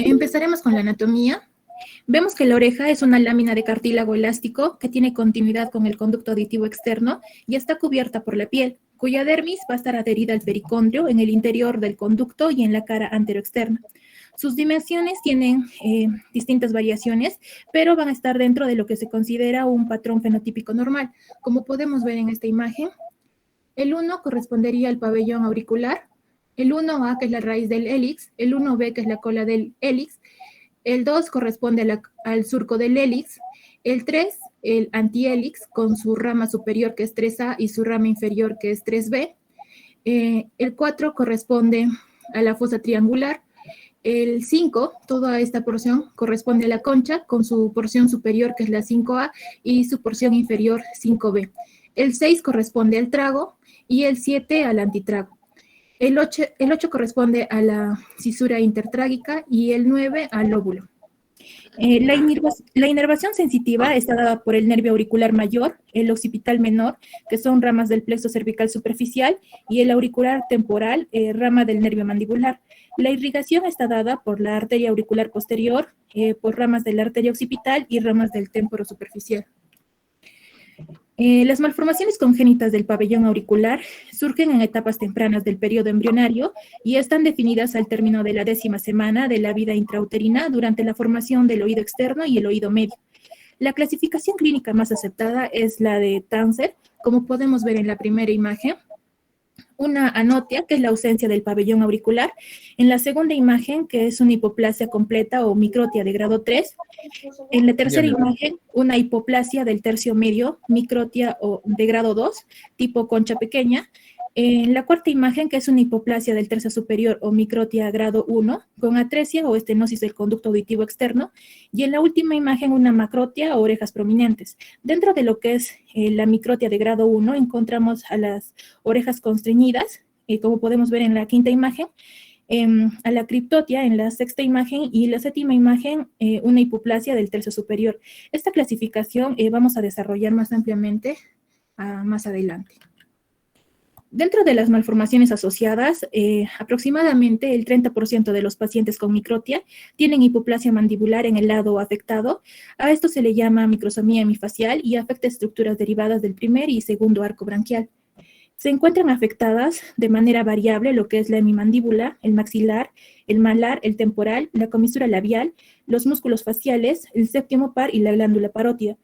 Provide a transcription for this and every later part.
Empezaremos con la anatomía. Vemos que la oreja es una lámina de cartílago elástico que tiene continuidad con el conducto auditivo externo y está cubierta por la piel, cuya dermis va a estar adherida al pericondrio en el interior del conducto y en la cara anteroexterna. Sus dimensiones tienen distintas variaciones, pero van a estar dentro de lo que se considera un patrón fenotípico normal. Como podemos ver en esta imagen, el 1 correspondería al pabellón auricular, el 1A, que es la raíz del hélix, el 1B, que es la cola del hélix, el 2 corresponde al surco del hélix, el 3, el antihélix, con su rama superior, que es 3A, y su rama inferior, que es 3B. El 4 corresponde a la fosa triangular. El 5, toda esta porción, corresponde a la concha, con su porción superior, que es la 5A, y su porción inferior, 5B. El 6 corresponde al trago y el 7 al antitrago. El 8 corresponde a la cisura intertrágica y el 9 al lóbulo. La inervación sensitiva está dada por el nervio auricular mayor, el occipital menor, que son ramas del plexo cervical superficial, y el auricular temporal, rama del nervio mandibular. La irrigación está dada por la arteria auricular posterior, por ramas de la arteria occipital y ramas del témporo superficial. Las malformaciones congénitas del pabellón auricular surgen en etapas tempranas del periodo embrionario y están definidas al término de la 10ª semana de la vida intrauterina durante la formación del oído externo y el oído medio. La clasificación clínica más aceptada es la de Tanzer, como podemos ver en la primera imagen. Una anotia, que es la ausencia del pabellón auricular. En la segunda imagen, que es una hipoplasia completa o microtia de grado 3. En la tercera imagen, una hipoplasia del tercio medio, microtia o de grado 2, tipo concha pequeña. En la cuarta imagen, que es una hipoplasia del tercio superior o microtia grado 1, con atresia o estenosis del conducto auditivo externo. Y en la última imagen, una macrotia o orejas prominentes. Dentro de lo que es la microtia de grado 1, encontramos a las orejas constreñidas, como podemos ver en la quinta imagen, a la criptotia en la sexta imagen y la séptima imagen, una hipoplasia del tercio superior. Esta clasificación vamos a desarrollar más ampliamente más adelante. Dentro de las malformaciones asociadas, aproximadamente el 30% de los pacientes con microtia tienen hipoplasia mandibular en el lado afectado. A esto se le llama microsomía hemifacial y afecta estructuras derivadas del primer y segundo arco branquial. Se encuentran afectadas de manera variable lo que es la hemimandíbula, el maxilar, el malar, el temporal, la comisura labial, los músculos faciales, el séptimo par y la glándula parótida.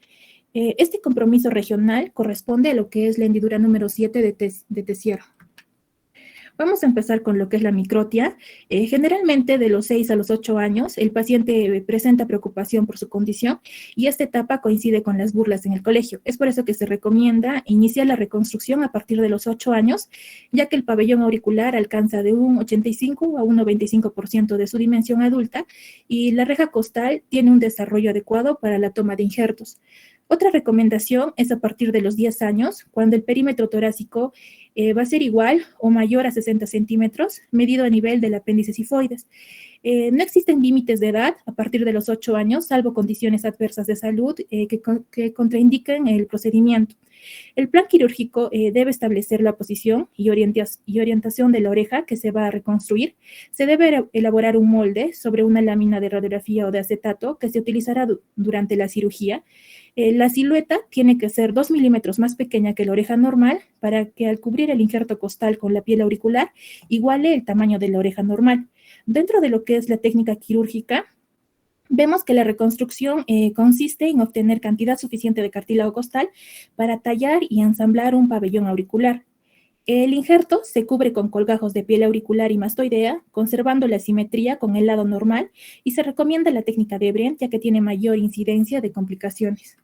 Este compromiso regional corresponde a lo que es la hendidura número 7 de Tessier. Vamos a empezar con lo que es la microtia. Generalmente de los 6 a los 8 años, el paciente presenta preocupación por su condición y esta etapa coincide con las burlas en el colegio. Es por eso que se recomienda iniciar la reconstrucción a partir de los 8 años, ya que el pabellón auricular alcanza de un 85 a un 95% de su dimensión adulta y la reja costal tiene un desarrollo adecuado para la toma de injertos. Otra recomendación es a partir de los 10 años, cuando el perímetro torácico va a ser igual o mayor a 60 centímetros, medido a nivel del apéndice sifoides. No existen límites de edad a partir de los 8 años, salvo condiciones adversas de salud que contraindiquen el procedimiento. El plan quirúrgico debe establecer la posición y orientación de la oreja que se va a reconstruir. Se debe elaborar un molde sobre una lámina de radiografía o de acetato que se utilizará durante la cirugía. La silueta tiene que ser 2 milímetros más pequeña que la oreja normal para que al cubrir el injerto costal con la piel auricular iguale el tamaño de la oreja normal. Dentro de lo que es la técnica quirúrgica, vemos que la reconstrucción consiste en obtener cantidad suficiente de cartílago costal para tallar y ensamblar un pabellón auricular. El injerto se cubre con colgajos de piel auricular y mastoidea, conservando la simetría con el lado normal, y se recomienda la técnica de Brent, ya que tiene mayor incidencia de complicaciones.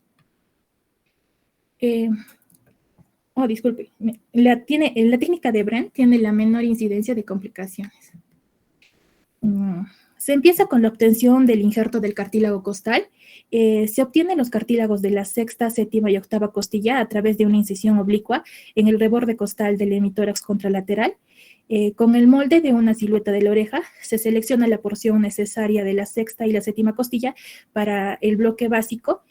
Disculpe. La técnica de Brent tiene la menor incidencia de complicaciones. Se empieza con la obtención del injerto del cartílago costal. Se obtienen los cartílagos de la sexta, séptima y octava costilla a través de una incisión oblicua en el reborde costal del hemitórax contralateral. Con el molde de una silueta de la oreja, se selecciona la porción necesaria de la sexta y la séptima costilla para el bloque básico,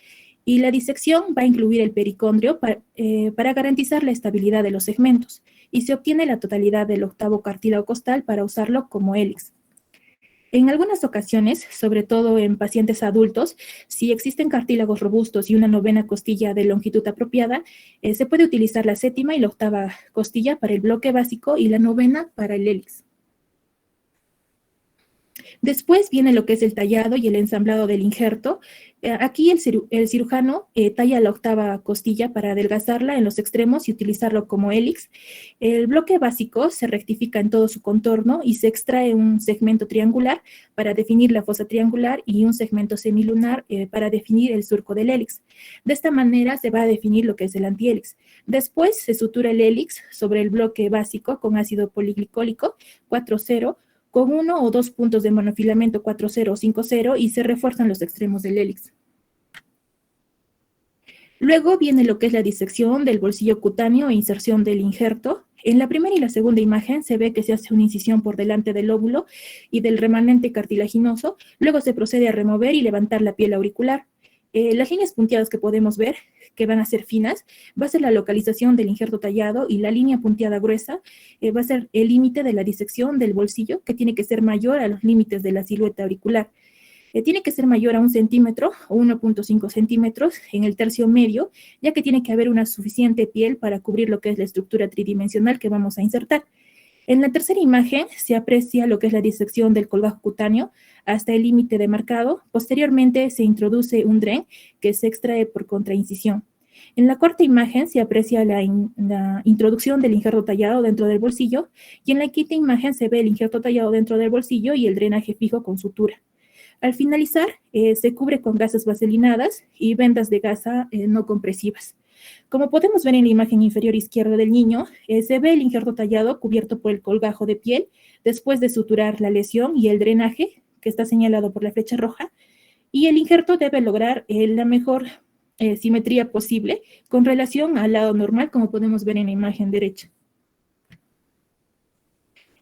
y la disección va a incluir el pericondrio para garantizar la estabilidad de los segmentos, y se obtiene la totalidad del octavo cartílago costal para usarlo como hélix. En algunas ocasiones, sobre todo en pacientes adultos, si existen cartílagos robustos y una novena costilla de longitud apropiada, se puede utilizar la séptima y la octava costilla para el bloque básico y la novena para el hélix. Después viene lo que es el tallado y el ensamblado del injerto. Aquí el cirujano talla la octava costilla para adelgazarla en los extremos y utilizarlo como hélix. El bloque básico se rectifica en todo su contorno y se extrae un segmento triangular para definir la fosa triangular y un segmento semilunar para definir el surco del hélix. De esta manera se va a definir lo que es el antihélix. Después se sutura el hélix sobre el bloque básico con ácido poliglicólico 4,0 con 1 o 2 puntos de monofilamento 4,0 o 5,0 y se refuerzan los extremos del hélix. Luego viene lo que es la disección del bolsillo cutáneo e inserción del injerto. En la primera y la segunda imagen se ve que se hace una incisión por delante del lóbulo y del remanente cartilaginoso. Luego se procede a remover y levantar la piel auricular. Las líneas punteadas que podemos ver, que van a ser finas, va a ser la localización del injerto tallado y la línea punteada gruesa va a ser el límite de la disección del bolsillo, que tiene que ser mayor a los límites de la silueta auricular. Tiene que ser mayor a 1 centímetro o 1,5 centímetros en el tercio medio, ya que tiene que haber una suficiente piel para cubrir lo que es la estructura tridimensional que vamos a insertar. En la tercera imagen se aprecia lo que es la disección del colgajo cutáneo hasta el límite demarcado. Posteriormente se introduce un dren que se extrae por contraincisión. En la cuarta imagen se aprecia la introducción del injerto tallado dentro del bolsillo y en la quinta imagen se ve el injerto tallado dentro del bolsillo y el drenaje fijo con sutura. Al finalizar, se cubre con gasas vaselinadas y vendas de gasa no compresivas. Como podemos ver en la imagen inferior izquierda del niño, se ve el injerto tallado cubierto por el colgajo de piel después de suturar la lesión y el drenaje, que está señalado por la flecha roja, y el injerto debe lograr la mejor simetría posible con relación al lado normal, como podemos ver en la imagen derecha.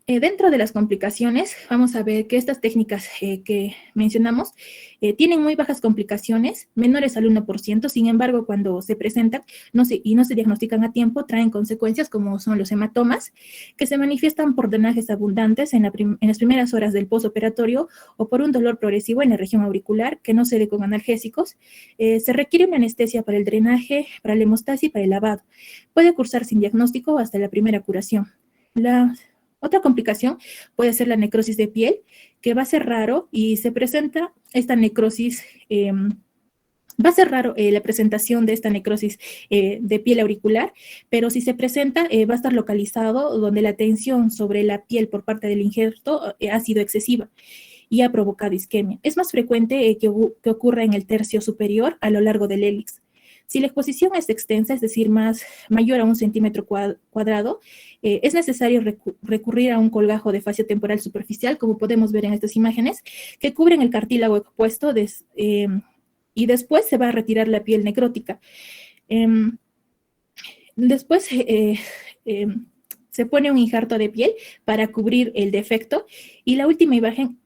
Dentro de las complicaciones, vamos a ver que estas técnicas que mencionamos tienen muy bajas complicaciones, menores al 1%, sin embargo, cuando se presentan y no se diagnostican a tiempo, traen consecuencias como son los hematomas, que se manifiestan por drenajes abundantes en las primeras horas del postoperatorio o por un dolor progresivo en la región auricular que no cede con analgésicos. Se requiere una anestesia para el drenaje, para la hemostasia y para el lavado. Puede cursar sin diagnóstico hasta la primera curación. Otra complicación puede ser la necrosis de piel, que va a ser raro y se presenta esta necrosis, va a ser raro la presentación de esta necrosis de piel auricular, pero si se presenta va a estar localizado donde la tensión sobre la piel por parte del injerto ha sido excesiva y ha provocado isquemia. Es más frecuente que ocurra en el tercio superior a lo largo del hélix. Si la exposición es extensa, es decir, mayor a 1 centímetro cuadrado, es necesario recurrir a un colgajo de fascia temporal superficial, como podemos ver en estas imágenes, que cubren el cartílago expuesto y después se va a retirar la piel necrótica. Después se pone un injerto de piel para cubrir el defecto y la última imagen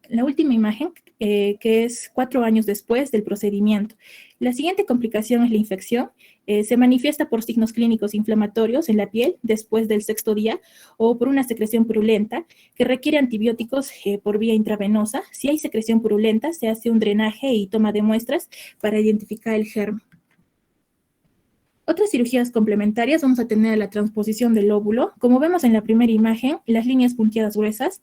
que es 4 años después del procedimiento. La siguiente complicación es la infección. Se manifiesta por signos clínicos inflamatorios en la piel después del 6º día o por una secreción purulenta que requiere antibióticos por vía intravenosa. Si hay secreción purulenta, se hace un drenaje y toma de muestras para identificar el germen. Otras cirugías complementarias, vamos a tener la transposición del lóbulo. Como vemos en la primera imagen, las líneas punteadas gruesas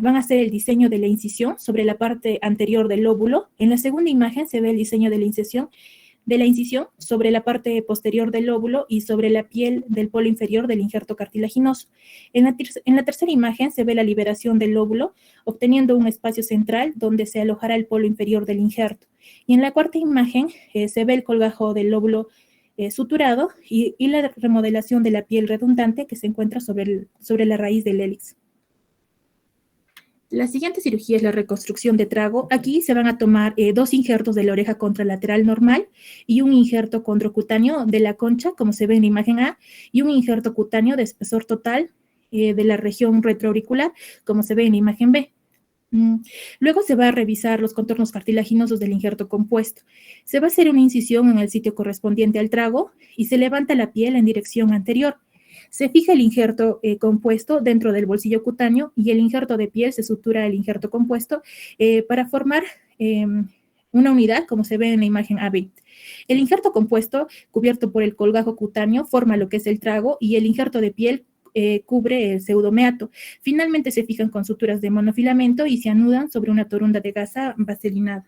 van a ser el diseño de la incisión sobre la parte anterior del lóbulo. En la segunda imagen se ve el diseño de la incisión sobre la parte posterior del lóbulo y sobre la piel del polo inferior del injerto cartilaginoso. En la tercera imagen se ve la liberación del lóbulo, obteniendo un espacio central donde se alojará el polo inferior del injerto. Y en la cuarta imagen se ve el colgajo del lóbulo suturado y la remodelación de la piel redundante que se encuentra sobre la raíz del hélix. La siguiente cirugía es la reconstrucción de trago. Aquí se van a tomar 2 injertos de la oreja contralateral normal y un injerto condrocutáneo de la concha, como se ve en la imagen A, y un injerto cutáneo de espesor total de la región retroauricular, como se ve en la imagen B. Luego se va a revisar los contornos cartilaginosos del injerto compuesto. Se va a hacer una incisión en el sitio correspondiente al trago y se levanta la piel en dirección anterior. Se fija el injerto compuesto dentro del bolsillo cutáneo y el injerto de piel se sutura al injerto compuesto para formar una unidad, como se ve en la imagen AB. El injerto compuesto, cubierto por el colgajo cutáneo, forma lo que es el trago y el injerto de piel cubre el pseudomeato. Finalmente se fijan con suturas de monofilamento y se anudan sobre una torunda de gasa vaselinada.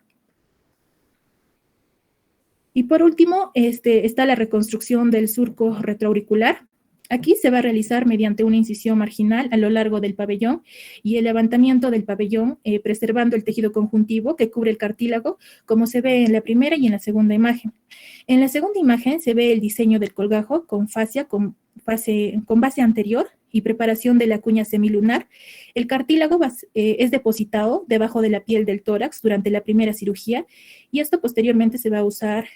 Y por último, está la reconstrucción del surco retroauricular. Aquí se va a realizar mediante una incisión marginal a lo largo del pabellón y el levantamiento del pabellón, preservando el tejido conjuntivo que cubre el cartílago, como se ve en la primera y en la segunda imagen. En la segunda imagen se ve el diseño del colgajo con fascia, con base anterior y preparación de la cuña semilunar. El cartílago es depositado debajo de la piel del tórax durante la primera cirugía y esto posteriormente se va a usar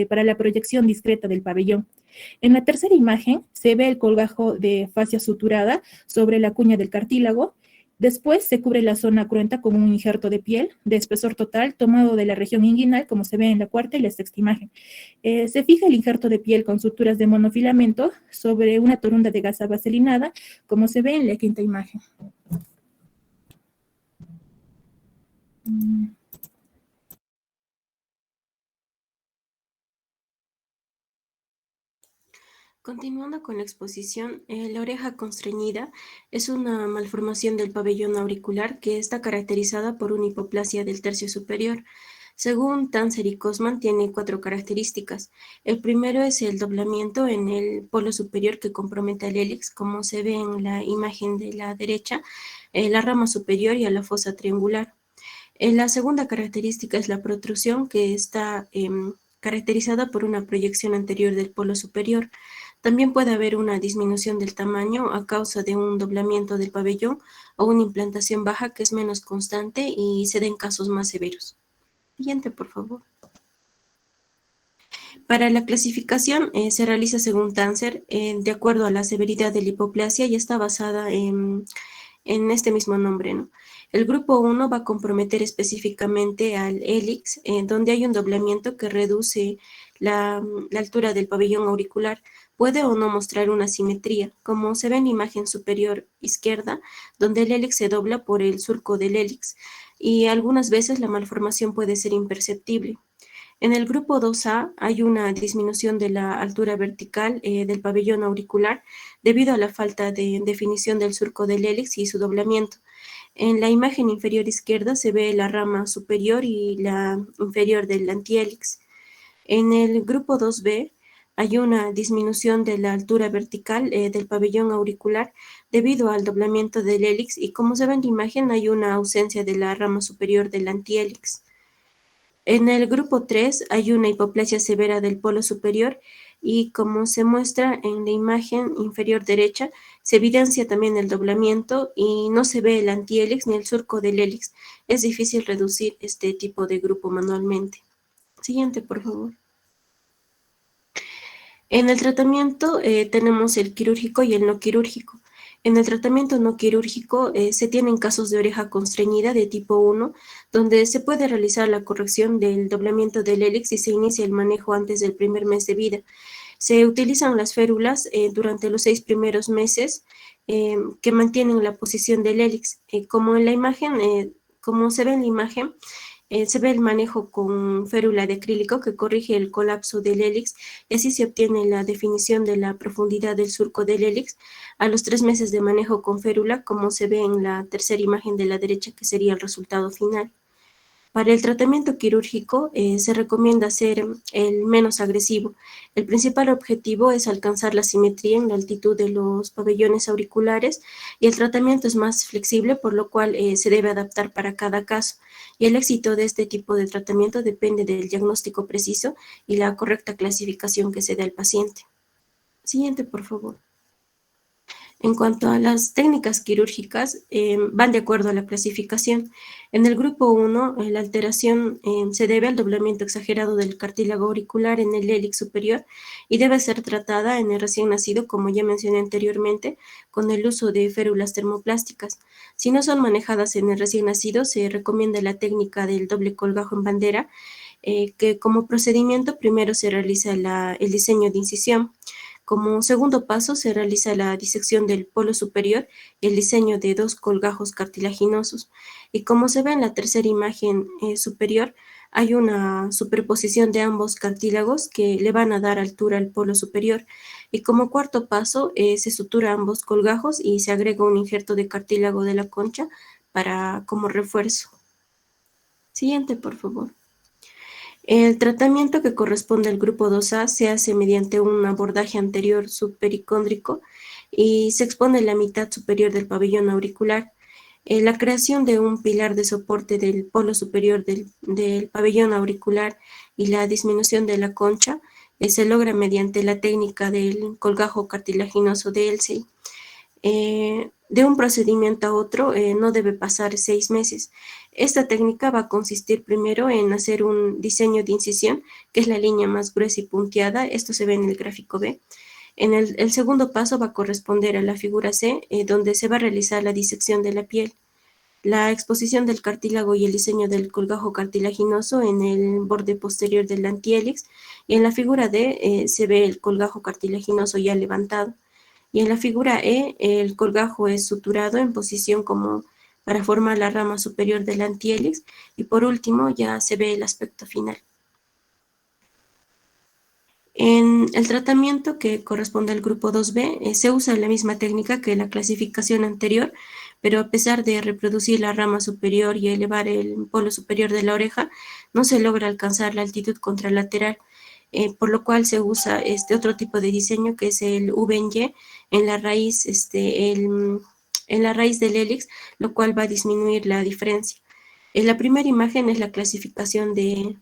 para la proyección discreta del pabellón. En la tercera imagen se ve el colgajo de fascia suturada sobre la cuña del cartílago. Después se cubre la zona cruenta con un injerto de piel de espesor total tomado de la región inguinal, como se ve en la cuarta y la sexta imagen. Se fija el injerto de piel con suturas de monofilamento sobre una torunda de gasa vaselinada, como se ve en la quinta imagen. Continuando con la exposición, la oreja constreñida es una malformación del pabellón auricular que está caracterizada por una hipoplasia del tercio superior. Según Tanzer y Cosman, tiene 4 características. El primero es el doblamiento en el polo superior que compromete al hélix, como se ve en la imagen de la derecha, la rama superior y a la fosa triangular. La segunda característica es la protrusión, que está caracterizada por una proyección anterior del polo superior. También puede haber una disminución del tamaño a causa de un doblamiento del pabellón o una implantación baja que es menos constante y se da en casos más severos. Siguiente, por favor. Para la clasificación se realiza según Tanzer, de acuerdo a la severidad de la hipoplasia y está basada en este mismo nombre, ¿no? El grupo 1 va a comprometer específicamente al hélix, donde hay un doblamiento que reduce la altura del pabellón auricular. Puede o no mostrar una simetría, como se ve en la imagen superior izquierda, donde el hélix se dobla por el surco del hélix, y algunas veces la malformación puede ser imperceptible. En el grupo 2A hay una disminución de la altura vertical del pabellón auricular debido a la falta de definición del surco del hélix y su doblamiento. En la imagen inferior izquierda se ve la rama superior y la inferior del antihélix. En el grupo 2B hay una disminución de la altura vertical del pabellón auricular debido al doblamiento del hélix y como se ve en la imagen hay una ausencia de la rama superior del antihélix. En el grupo 3 hay una hipoplasia severa del polo superior y como se muestra en la imagen inferior derecha, se evidencia también el doblamiento y no se ve el antihélix ni el surco del hélix. Es difícil reducir este tipo de grupo manualmente. Siguiente, por favor. En el tratamiento tenemos el quirúrgico y el no quirúrgico. En el tratamiento no quirúrgico se tienen casos de oreja constreñida de tipo 1, donde se puede realizar la corrección del doblamiento del hélix y se inicia el manejo antes del primer mes de vida. Se utilizan las férulas durante los 6 primeros meses que mantienen la posición del hélix. Como en la imagen, como se ve en la imagen, se ve el manejo con férula de acrílico que corrige el colapso del hélix y así se obtiene la definición de la profundidad del surco del hélix a los 3 meses de manejo con férula, como se ve en la tercera imagen de la derecha, que sería el resultado final. Para el tratamiento quirúrgico se recomienda ser el menos agresivo. El principal objetivo es alcanzar la simetría en la altitud de los pabellones auriculares y el tratamiento es más flexible, por lo cual se debe adaptar para cada caso. Y el éxito de este tipo de tratamiento depende del diagnóstico preciso y la correcta clasificación que se dé al paciente. Siguiente, por favor. En cuanto a las técnicas quirúrgicas, van de acuerdo a la clasificación. En el grupo 1, la alteración se debe al doblamiento exagerado del cartílago auricular en el hélix superior y debe ser tratada en el recién nacido, como ya mencioné anteriormente, con el uso de férulas termoplásticas. Si no son manejadas en el recién nacido, se recomienda la técnica del doble colgajo en bandera, que como procedimiento primero se realiza el diseño de incisión. Como segundo paso se realiza la disección del polo superior y el diseño de 2 colgajos cartilaginosos. Y como se ve en la tercera imagen superior, hay una superposición de ambos cartílagos que le van a dar altura al polo superior. Y como cuarto paso se sutura ambos colgajos y se agrega un injerto de cartílago de la concha como refuerzo. Siguiente, por favor. El tratamiento que corresponde al grupo 2A se hace mediante un abordaje anterior subpericóndrico y se expone la mitad superior del pabellón auricular. La creación de un pilar de soporte del polo superior del pabellón auricular y la disminución de la concha se logra mediante la técnica del colgajo cartilaginoso de Elsey. De un procedimiento a otro no debe pasar 6 meses. Esta técnica va a consistir primero en hacer un diseño de incisión, que es la línea más gruesa y punteada. Esto se ve en el gráfico B. El segundo paso va a corresponder a la figura C, donde se va a realizar la disección de la piel, la exposición del cartílago y el diseño del colgajo cartilaginoso en el borde posterior del antihélice. Y en la figura D se ve el colgajo cartilaginoso ya levantado. Y en la figura E, el colgajo es suturado en posición como para formar la rama superior del antihélice. Y por último, ya se ve el aspecto final. En el tratamiento que corresponde al grupo 2B, se usa la misma técnica que la clasificación anterior, pero a pesar de reproducir la rama superior y elevar el polo superior de la oreja, no se logra alcanzar la altitud contralateral. Por lo cual se usa este otro tipo de diseño que es el V en Y en la raíz, en la raíz del hélix, lo cual va a disminuir la diferencia. La primera imagen es la clasificación de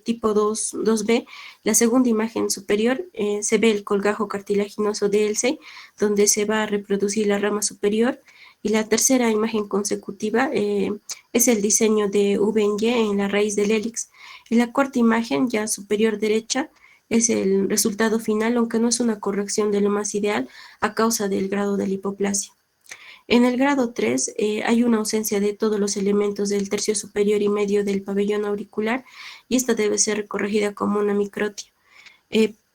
tipo 2B. La segunda imagen superior se ve el colgajo cartilaginoso de Elsey, donde se va a reproducir la rama superior. Y la tercera imagen consecutiva es el diseño de V en Y en la raíz del hélix. Y la cuarta imagen, ya superior derecha, es el resultado final, aunque no es una corrección de lo más ideal a causa del grado de la hipoplasia. En el grado 3 hay una ausencia de todos los elementos del tercio superior y medio del pabellón auricular y esta debe ser corregida como una microtia.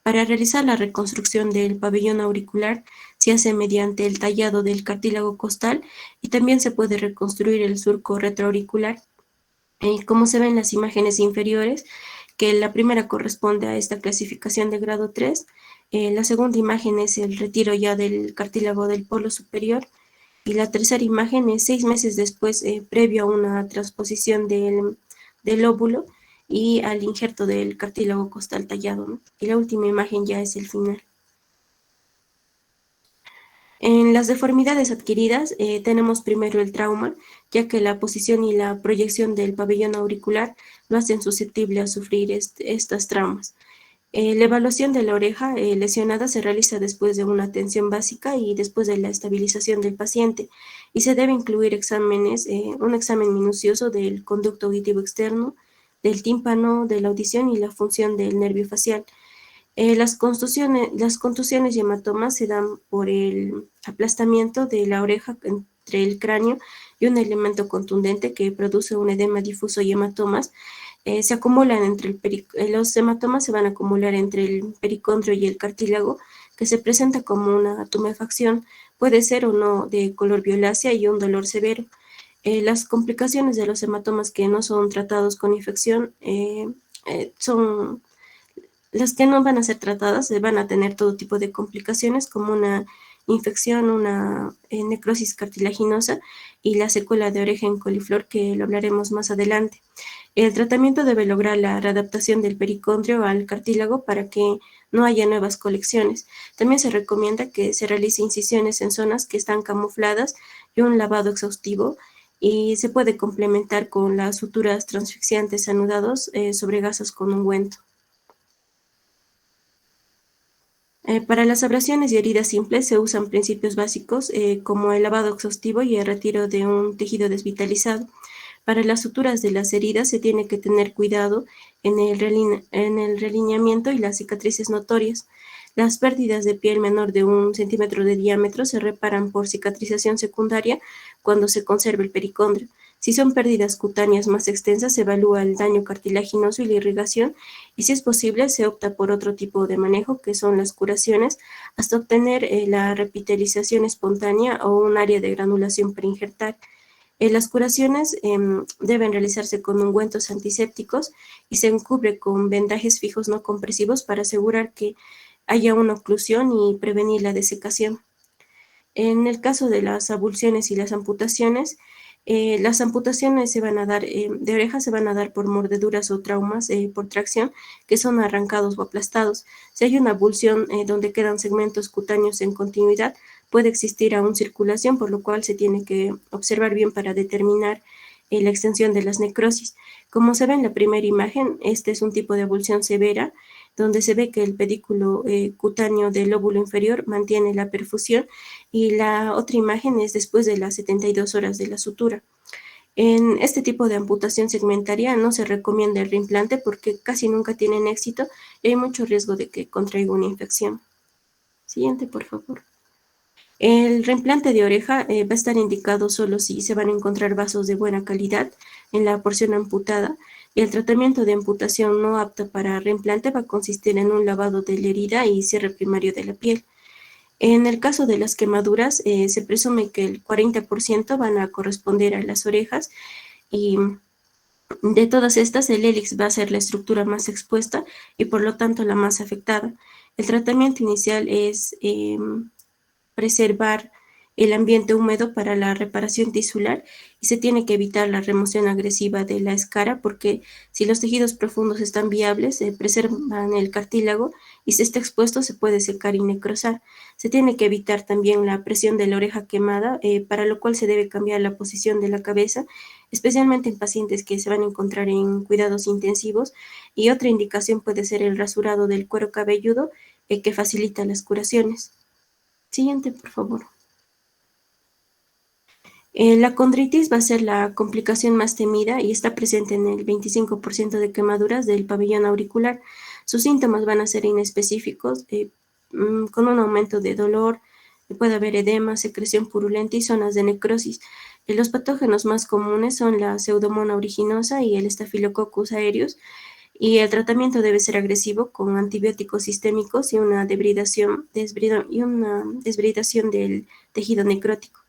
Para realizar la reconstrucción del pabellón auricular se hace mediante el tallado del cartílago costal y también se puede reconstruir el surco retroauricular. Como se ven en las imágenes inferiores, que la primera corresponde a esta clasificación de grado 3, la segunda imagen es el retiro ya del cartílago del polo superior y la tercera imagen es 6 meses después, previo a una transposición del óvulo y al injerto del cartílago costal tallado, ¿no? Y la última imagen ya es el final. En las deformidades adquiridas tenemos primero el trauma, ya que la posición y la proyección del pabellón auricular lo hacen susceptible a sufrir estas traumas. La evaluación de la oreja lesionada se realiza después de una atención básica y después de la estabilización del paciente y se debe incluir un examen minucioso del conducto auditivo externo, del tímpano, de la audición y la función del nervio facial. Las contusiones y hematomas se dan por el aplastamiento de la oreja entre el cráneo y un elemento contundente que produce un edema difuso y hematomas. Se acumulan los hematomas se van a acumular entre el pericondrio y el cartílago, que se presenta como una tumefacción, puede ser o no de color violácea y un dolor severo. Las complicaciones de los hematomas que no son tratados con infección son las que no van a ser tratadas, van a tener todo tipo de complicaciones como una infección, una necrosis cartilaginosa y la secuela de oreja en coliflor, que lo hablaremos más adelante. El tratamiento debe lograr la readaptación del pericondrio al cartílago para que no haya nuevas colecciones. También se recomienda que se realice incisiones en zonas que están camufladas y un lavado exhaustivo, y se puede complementar con las suturas transfixiantes anudados sobre gasas con ungüento. Para las abrasiones y heridas simples se usan principios básicos como el lavado exhaustivo y el retiro de un tejido desvitalizado. Para las suturas de las heridas se tiene que tener cuidado en el relineamiento y las cicatrices notorias. Las pérdidas de piel menor de 1 centímetro de diámetro se reparan por cicatrización secundaria cuando se conserva el pericondrio. Si son pérdidas cutáneas más extensas, se evalúa el daño cartilaginoso y la irrigación, y si es posible, se opta por otro tipo de manejo, que son las curaciones, hasta obtener la repitelización espontánea o un área de granulación preinjertal. Las curaciones deben realizarse con ungüentos antisépticos y se cubre con vendajes fijos no compresivos para asegurar que haya una oclusión y prevenir la desecación. En el caso de las abulsiones y las amputaciones se van a dar de orejas se van a dar por mordeduras o traumas por tracción, que son arrancados o aplastados. Si hay una abulsión donde quedan segmentos cutáneos en continuidad, puede existir aún circulación, por lo cual se tiene que observar bien para determinar la extensión de las necrosis. Como se ve en la primera imagen, este es un tipo de abulsión severa, donde se ve que el pedículo cutáneo del lóbulo inferior mantiene la perfusión, y la otra imagen es después de las 72 horas de la sutura. En este tipo de amputación segmentaria no se recomienda el reimplante porque casi nunca tienen éxito y hay mucho riesgo de que contraiga una infección. Siguiente, por favor. El reimplante de oreja va a estar indicado solo si se van a encontrar vasos de buena calidad en la porción amputada, y el tratamiento de amputación no apta para reimplante va a consistir en un lavado de la herida y cierre primario de la piel. En el caso de las quemaduras, se presume que el 40% van a corresponder a las orejas, y de todas estas, el hélix va a ser la estructura más expuesta y por lo tanto la más afectada. El tratamiento inicial es preservar el ambiente húmedo para la reparación tisular, y se tiene que evitar la remoción agresiva de la escara porque si los tejidos profundos están viables, preservan el cartílago, y si está expuesto se puede secar y necrosar. Se tiene que evitar también la presión de la oreja quemada, para lo cual se debe cambiar la posición de la cabeza, especialmente en pacientes que se van a encontrar en cuidados intensivos, y otra indicación puede ser el rasurado del cuero cabelludo, que facilita las curaciones. Siguiente, por favor. La condritis va a ser la complicación más temida y está presente en el 25% de quemaduras del pabellón auricular. Sus síntomas van a ser inespecíficos, con un aumento de dolor, puede haber edema, secreción purulenta y zonas de necrosis. Los patógenos más comunes son la Pseudomonas aeruginosa y el Staphylococcus aureus, y el tratamiento debe ser agresivo con antibióticos sistémicos y una desbridación del tejido necrótico.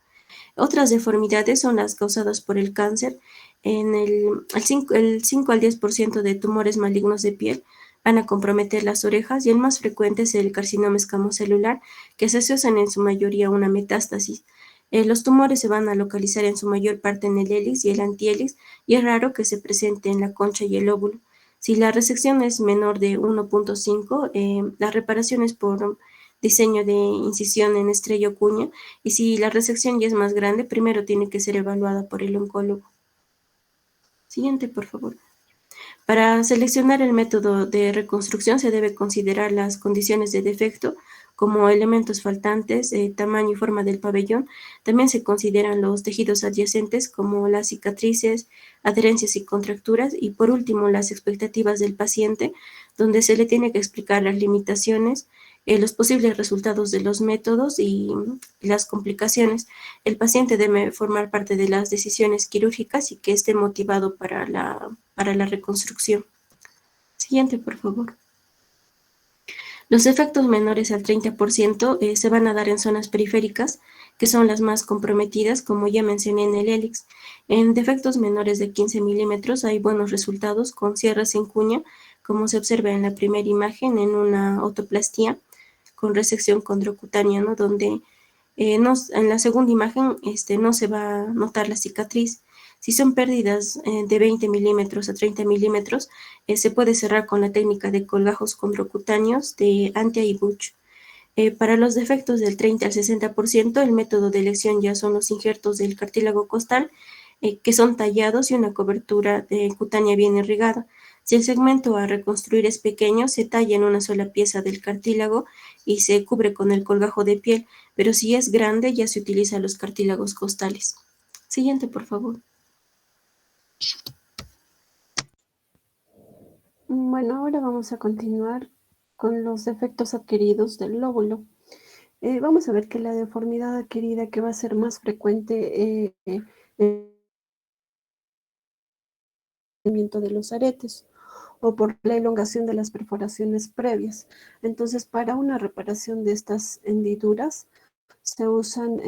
Otras deformidades son las causadas por el cáncer. El 5 al 10% de tumores malignos de piel van a comprometer las orejas, y el más frecuente es el carcinoma escamocelular, que se asocian en su mayoría a una metástasis. Los tumores se van a localizar en su mayor parte en el hélix y el antihélix, y es raro que se presente en la concha y el óvulo. Si la resección es menor de 1.5, la reparación es por diseño de incisión en estrella o cuña, y si la resección ya es más grande, primero tiene que ser evaluada por el oncólogo. Siguiente, por favor. Para seleccionar el método de reconstrucción se debe considerar las condiciones de defecto, como elementos faltantes, tamaño y forma del pabellón. También se consideran los tejidos adyacentes, como las cicatrices, adherencias y contracturas, y por último las expectativas del paciente, donde se le tiene que explicar las limitaciones, los posibles resultados de los métodos y las complicaciones. El paciente debe formar parte de las decisiones quirúrgicas y que esté motivado para la reconstrucción. Siguiente, por favor. Los efectos menores al 30% se van a dar en zonas periféricas, que son las más comprometidas, como ya mencioné en el hélix. En defectos menores de 15 milímetros hay buenos resultados con cierres en cuña, como se observa en la primera imagen en una autoplastía con resección condrocutánea, ¿no? Donde en la segunda imagen no se va a notar la cicatriz. Si son pérdidas de 20 milímetros a 30 milímetros, se puede cerrar con la técnica de colgajos condrocutáneos de Antia y Buch. Para los defectos del 30 al 60%, el método de elección ya son los injertos del cartílago costal, que son tallados y una cobertura cutánea bien irrigada. Si el segmento a reconstruir es pequeño, se talla en una sola pieza del cartílago y se cubre con el colgajo de piel, pero si es grande ya se utiliza los cartílagos costales. Siguiente, por favor. Bueno, ahora vamos a continuar con los defectos adquiridos del lóbulo. Vamos a ver que la deformidad adquirida que va a ser más frecuente crecimiento de los aretes o por la elongación de las perforaciones previas. Entonces, para una reparación de estas hendiduras, se usan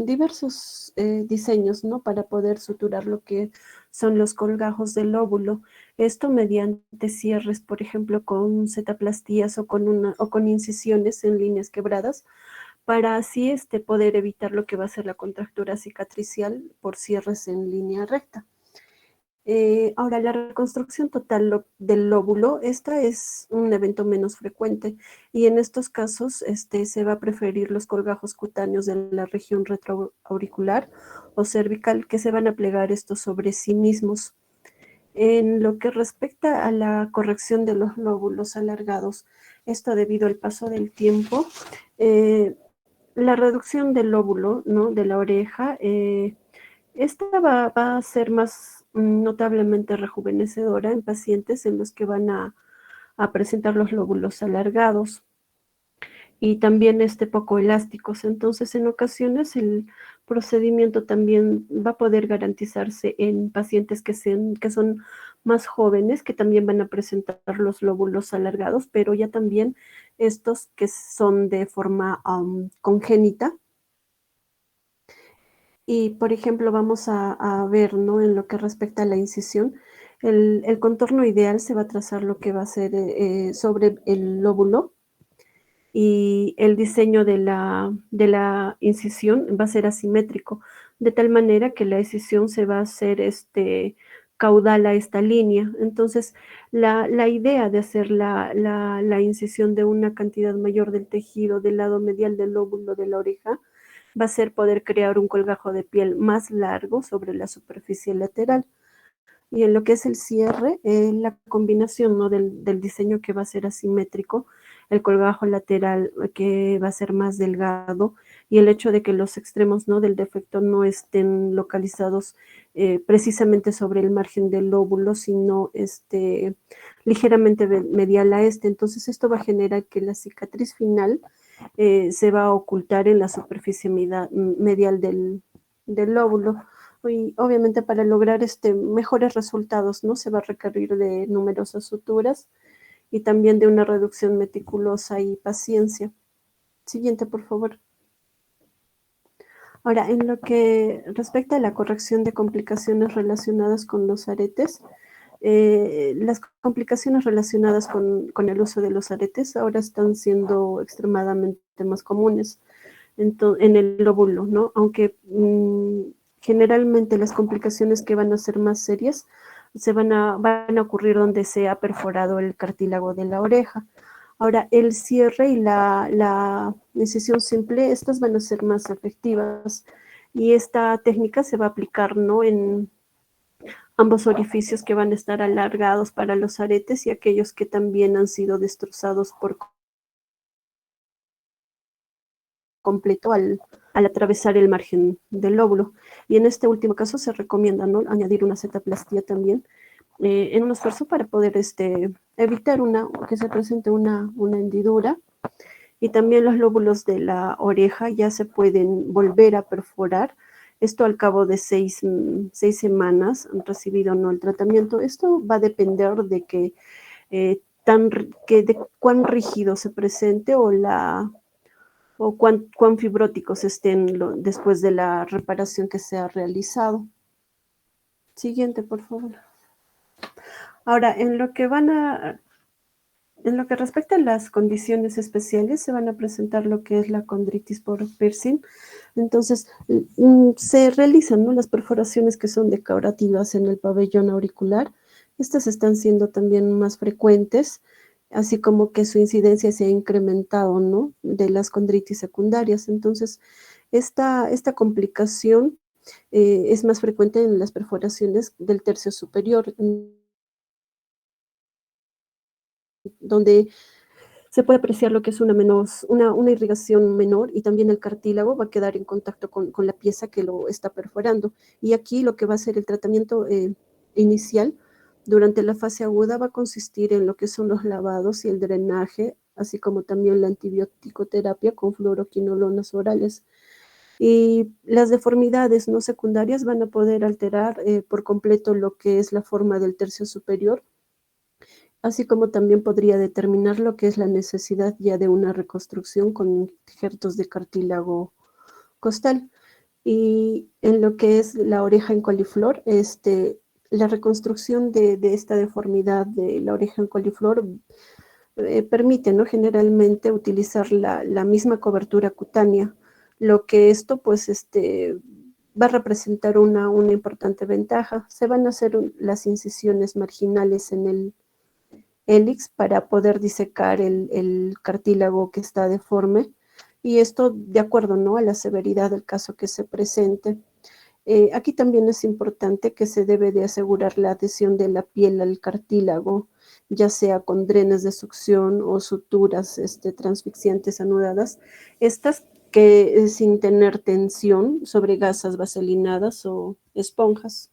diversos diseños, ¿no? Para poder suturar lo que son los colgajos del lóbulo. Esto mediante cierres, por ejemplo, con setaplastías o con incisiones en líneas quebradas, para así poder evitar lo que va a ser la contractura cicatricial por cierres en línea recta. Ahora, la reconstrucción total del lóbulo, esta es un evento menos frecuente y en estos casos se va a preferir los colgajos cutáneos de la región retroauricular o cervical que se van a plegar estos sobre sí mismos. En lo que respecta a la corrección de los lóbulos alargados, esto debido al paso del tiempo, la reducción del lóbulo, ¿no? De la oreja, esta va a ser más notablemente rejuvenecedora en pacientes en los que van a presentar los lóbulos alargados y también poco elásticos. Entonces, en ocasiones el procedimiento también va a poder garantizarse en pacientes que son más jóvenes, que también van a presentar los lóbulos alargados, pero ya también estos que son de forma congénita. Y, por ejemplo, vamos a ver, ¿no? En lo que respecta a la incisión, el contorno ideal se va a trazar lo que va a ser sobre el lóbulo y el diseño de la incisión va a ser asimétrico, de tal manera que la incisión se va a hacer caudal a esta línea. Entonces, la idea de hacer la incisión de una cantidad mayor del tejido del lado medial del lóbulo de la oreja va a ser poder crear un colgajo de piel más largo sobre la superficie lateral. Y en lo que es el cierre, la combinación, ¿no? del diseño que va a ser asimétrico, el colgajo lateral que va a ser más delgado y el hecho de que los extremos, ¿no? del defecto no estén localizados precisamente sobre el margen del lóbulo, sino ligeramente medial a Entonces esto va a generar que la cicatriz final se va a ocultar en la superficie medial del lóbulo. Y obviamente para lograr mejores resultados, ¿no? Se va a requerir de numerosas suturas y también de una reducción meticulosa y paciencia. Siguiente, por favor. Ahora, en lo que respecta a la corrección de complicaciones relacionadas con los aretes, las complicaciones relacionadas con el uso de los aretes ahora están siendo extremadamente más comunes en el lóbulo, ¿no? Aunque generalmente las complicaciones que van a ser más serias van a ocurrir donde se ha perforado el cartílago de la oreja. Ahora, el cierre y la incisión simple, estas van a ser más efectivas y esta técnica se va a aplicar, ¿no? En ambos orificios que van a estar alargados para los aretes y aquellos que también han sido destrozados por completo al atravesar el margen del lóbulo. Y en este último caso se recomienda, ¿no? Añadir una setoplastía también en un esfuerzo para poder evitar que se presente una hendidura. Y también los lóbulos de la oreja ya se pueden volver a perforar. Esto al cabo de 6 semanas han recibido o no el tratamiento. Esto va a depender de de cuán rígido se presente o cuán fibróticos estén después de la reparación que se ha realizado. Siguiente, por favor. Ahora, en lo que respecta a las condiciones especiales, se van a presentar lo que es la condritis por piercing. Entonces, se realizan, ¿no? Las perforaciones que son decorativas en el pabellón auricular. Estas están siendo también más frecuentes, así como que su incidencia se ha incrementado, ¿no? De las condritis secundarias. Entonces, esta complicación es más frecuente en las perforaciones del tercio superior, donde se puede apreciar lo que es una irrigación menor y también el cartílago va a quedar en contacto con la pieza que lo está perforando. Y aquí lo que va a ser el tratamiento inicial durante la fase aguda va a consistir en lo que son los lavados y el drenaje, así como también la antibiótico terapia con fluoroquinolonas orales. Y las deformidades no secundarias van a poder alterar por completo lo que es la forma del tercio superior, así como también podría determinar lo que es la necesidad ya de una reconstrucción con injertos de cartílago costal. Y en lo que es la oreja en coliflor, la reconstrucción de esta deformidad de la oreja en coliflor permite, ¿no? Generalmente utilizar la misma cobertura cutánea, lo que esto pues va a representar una importante ventaja. Se van a hacer las incisiones marginales en el hélix para poder disecar el cartílago que está deforme, y esto de acuerdo, ¿no?, a la severidad del caso que se presente. Aquí también es importante que se debe de asegurar la adhesión de la piel al cartílago, ya sea con drenes de succión o suturas transfixiantes anudadas, estas que sin tener tensión sobre gasas vaselinadas o esponjas.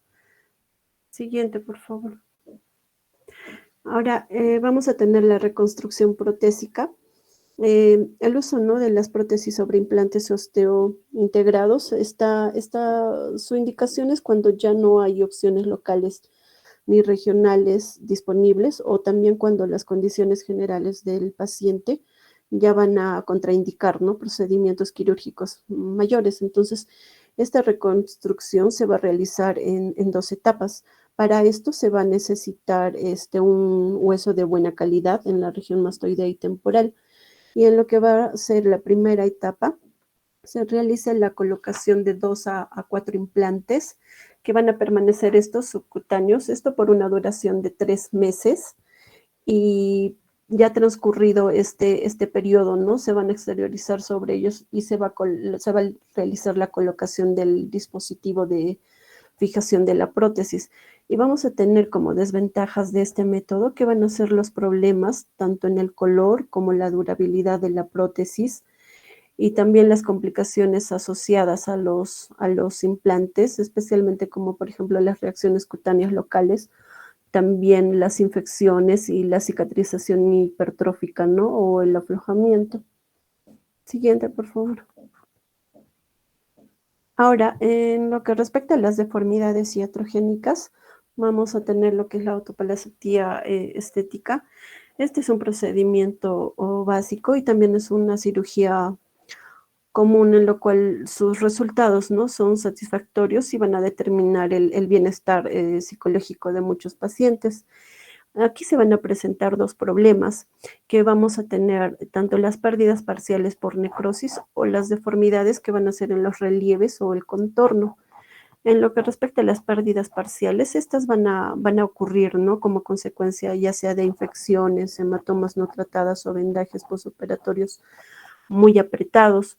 Siguiente, por favor. Ahora vamos a tener la reconstrucción protésica. El uso, ¿no?, de las prótesis sobre implantes osteointegrados, su indicación es cuando ya no hay opciones locales ni regionales disponibles, o también cuando las condiciones generales del paciente ya van a contraindicar, ¿no?, procedimientos quirúrgicos mayores. Entonces, esta reconstrucción se va a realizar en 2 etapas. Para esto se va a necesitar un hueso de buena calidad en la región mastoidea y temporal. Y en lo que va a ser la primera etapa, se realiza la colocación de 2 a 4 implantes que van a permanecer estos subcutáneos, esto por una duración de 3 meses, y ya transcurrido este periodo, ¿no?, se van a exteriorizar sobre ellos y se va a realizar la colocación del dispositivo de fijación de la prótesis. Y vamos a tener como desventajas de este método que van a ser los problemas tanto en el color como la durabilidad de la prótesis, y también las complicaciones asociadas a los implantes, especialmente como por ejemplo las reacciones cutáneas locales, también las infecciones y la cicatrización hipertrófica, ¿no?, o el aflojamiento. Siguiente, por favor. Ahora, en lo que respecta a las deformidades iatrogénicas, vamos a tener lo que es la autoplastia estética. Este es un procedimiento básico y también es una cirugía común en lo cual sus resultados no son satisfactorios y van a determinar el bienestar psicológico de muchos pacientes. Aquí se van a presentar 2 problemas, que vamos a tener tanto las pérdidas parciales por necrosis o las deformidades que van a ser en los relieves o el contorno. En lo que respecta a las pérdidas parciales, estas van a ocurrir, ¿no?, como consecuencia ya sea de infecciones, hematomas no tratadas o vendajes postoperatorios muy apretados.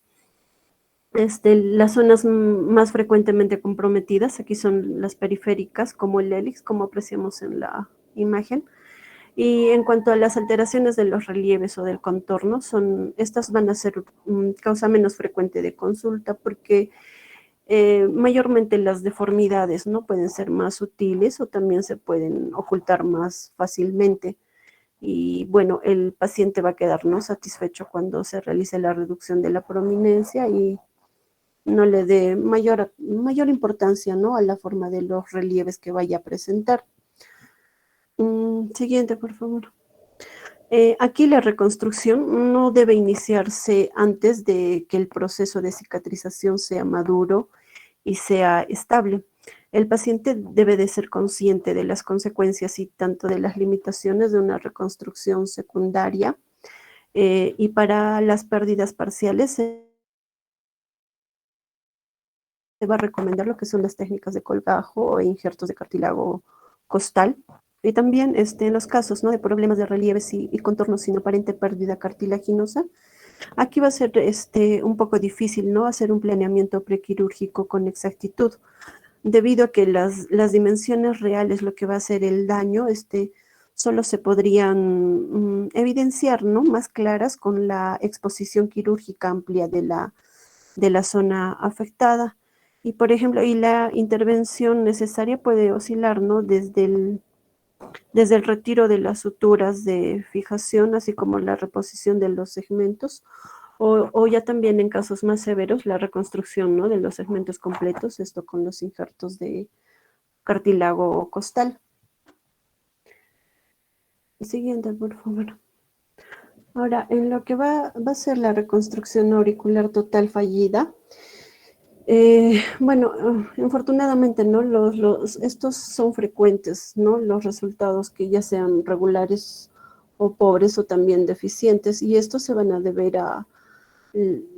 Las zonas más frecuentemente comprometidas aquí son las periféricas, como el hélix, como apreciamos en la imagen. Y en cuanto a las alteraciones de los relieves o del contorno, estas van a ser causa menos frecuente de consulta porque mayormente las deformidades no pueden ser más sutiles o también se pueden ocultar más fácilmente. Y bueno, el paciente va a quedar no satisfecho cuando se realice la reducción de la prominencia y no le dé mayor importancia, ¿no?, a la forma de los relieves que vaya a presentar. Siguiente, por favor. Aquí la reconstrucción no debe iniciarse antes de que el proceso de cicatrización sea maduro y sea estable. El paciente debe de ser consciente de las consecuencias y tanto de las limitaciones de una reconstrucción secundaria, y para las pérdidas parciales se va a recomendar lo que son las técnicas de colgajo o injertos de cartílago costal. Y también en los casos, ¿no?, de problemas de relieves y contornos sin aparente pérdida cartilaginosa, aquí va a ser un poco difícil, ¿no?, hacer un planeamiento prequirúrgico con exactitud, debido a que las dimensiones reales, lo que va a ser el daño, solo se podrían evidenciar, ¿no?, más claras con la exposición quirúrgica amplia de la zona afectada. Y, por ejemplo, la intervención necesaria puede oscilar, ¿no?, desde el retiro de las suturas de fijación, así como la reposición de los segmentos, O ya también en casos más severos, la reconstrucción, ¿no?, de los segmentos completos, esto con los injertos de cartílago costal. Siguiente, por favor. Ahora, en lo que va a ser la reconstrucción auricular total fallida, bueno, infortunadamente, ¿no? Estos son frecuentes, ¿no? Los resultados que ya sean regulares o pobres o también deficientes, y estos se van a deber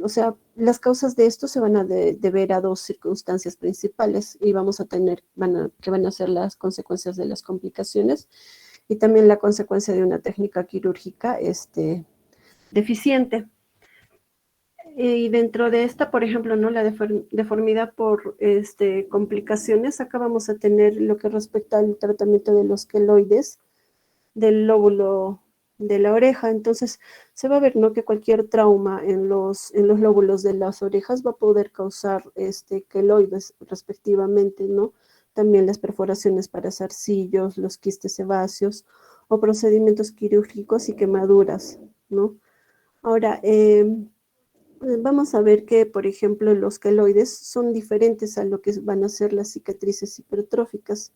o sea, las causas de esto se van a deber a dos circunstancias principales y vamos a tener, que van a ser las consecuencias de las complicaciones y también la consecuencia de una técnica quirúrgica deficiente. Y dentro de esta, por ejemplo, ¿no?, la deformidad por complicaciones, acá vamos a tener lo que respecta al tratamiento de los queloides del lóbulo de la oreja. Entonces, se va a ver, ¿no?, que cualquier trauma en los lóbulos de las orejas va a poder causar queloides respectivamente, ¿no? También las perforaciones para zarcillos, los quistes sebáceos o procedimientos quirúrgicos y quemaduras, ¿no? Ahora, vamos a ver que, por ejemplo, los queloides son diferentes a lo que van a ser las cicatrices hipertróficas.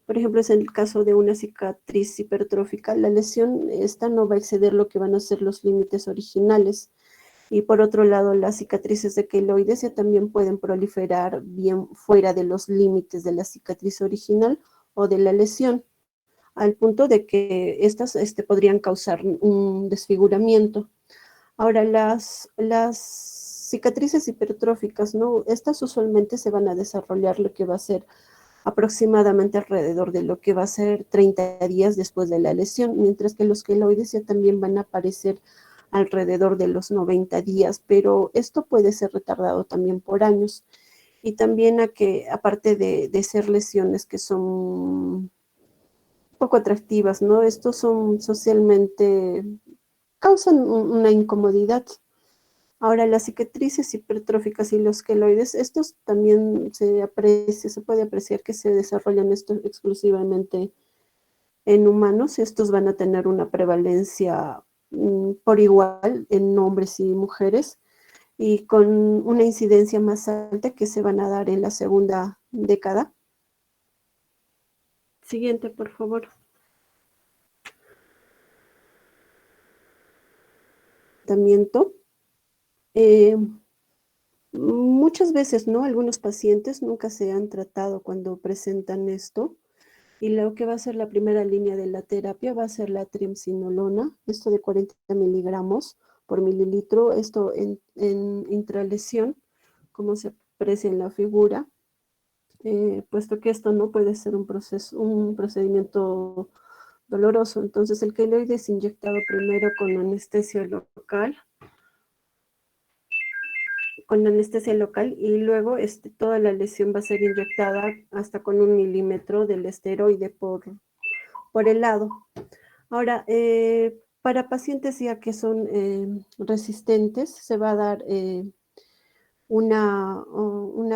Por ejemplo, es el caso de una cicatriz hipertrófica, la lesión esta no va a exceder lo que van a ser los límites originales. Y por otro lado, las cicatrices de queloides ya también pueden proliferar bien fuera de los límites de la cicatriz original o de la lesión, al punto de que estas podrían causar un desfiguramiento. Ahora, las cicatrices hipertróficas, ¿no? Estas usualmente se van a desarrollar lo que va a ser aproximadamente alrededor de lo que va a ser 30 días después de la lesión, mientras que los queloides ya también van a aparecer alrededor de los 90 días, pero esto puede ser retardado también por años. Y también aparte de ser lesiones que son poco atractivas, ¿no? Estos son socialmente, causan una incomodidad. Ahora, las cicatrices hipertróficas y los queloides, estos también se puede apreciar que se desarrollan exclusivamente en humanos. Estos van a tener una prevalencia por igual en hombres y mujeres y con una incidencia más alta que se van a dar en la segunda década. Siguiente, por favor. Tratamiento. Muchas veces, ¿no? Algunos pacientes nunca se han tratado cuando presentan esto. Y lo que va a ser la primera línea de la terapia va a ser la triamcinolona, esto de 40 miligramos por mililitro, esto en intralesión, como se aprecia en la figura, puesto que esto no puede ser un procedimiento doloroso. Entonces, el queloide es inyectado primero con anestesia local, y luego toda la lesión va a ser inyectada hasta con 1 milímetro del esteroide por el lado. Ahora, para pacientes ya que son resistentes, se va a dar una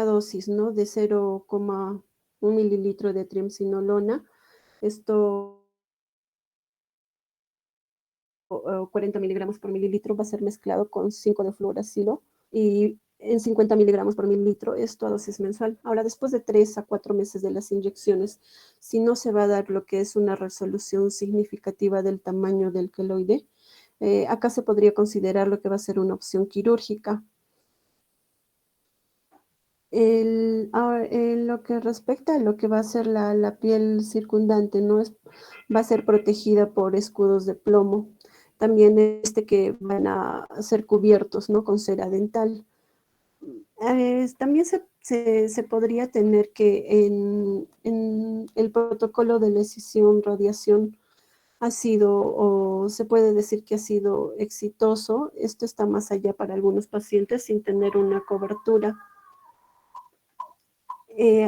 dosis, ¿no?, de 0,1 mililitro de triamcinolona. Esto, 40 miligramos por mililitro, va a ser mezclado con 5 de fluoracilo y en 50 miligramos por mililitro, esto a dosis mensual. Ahora, después de 3 a 4 meses de las inyecciones, si no se va a dar lo que es una resolución significativa del tamaño del queloide, acá se podría considerar lo que va a ser una opción quirúrgica. En lo que respecta a lo que va a ser la piel circundante, ¿no? Va a ser protegida por escudos de plomo. También que van a ser cubiertos, ¿no?, con cera dental. También se podría tener que en el protocolo de decisión radiación ha sido, o se puede decir que ha sido exitoso. Esto está más allá para algunos pacientes sin tener una cobertura.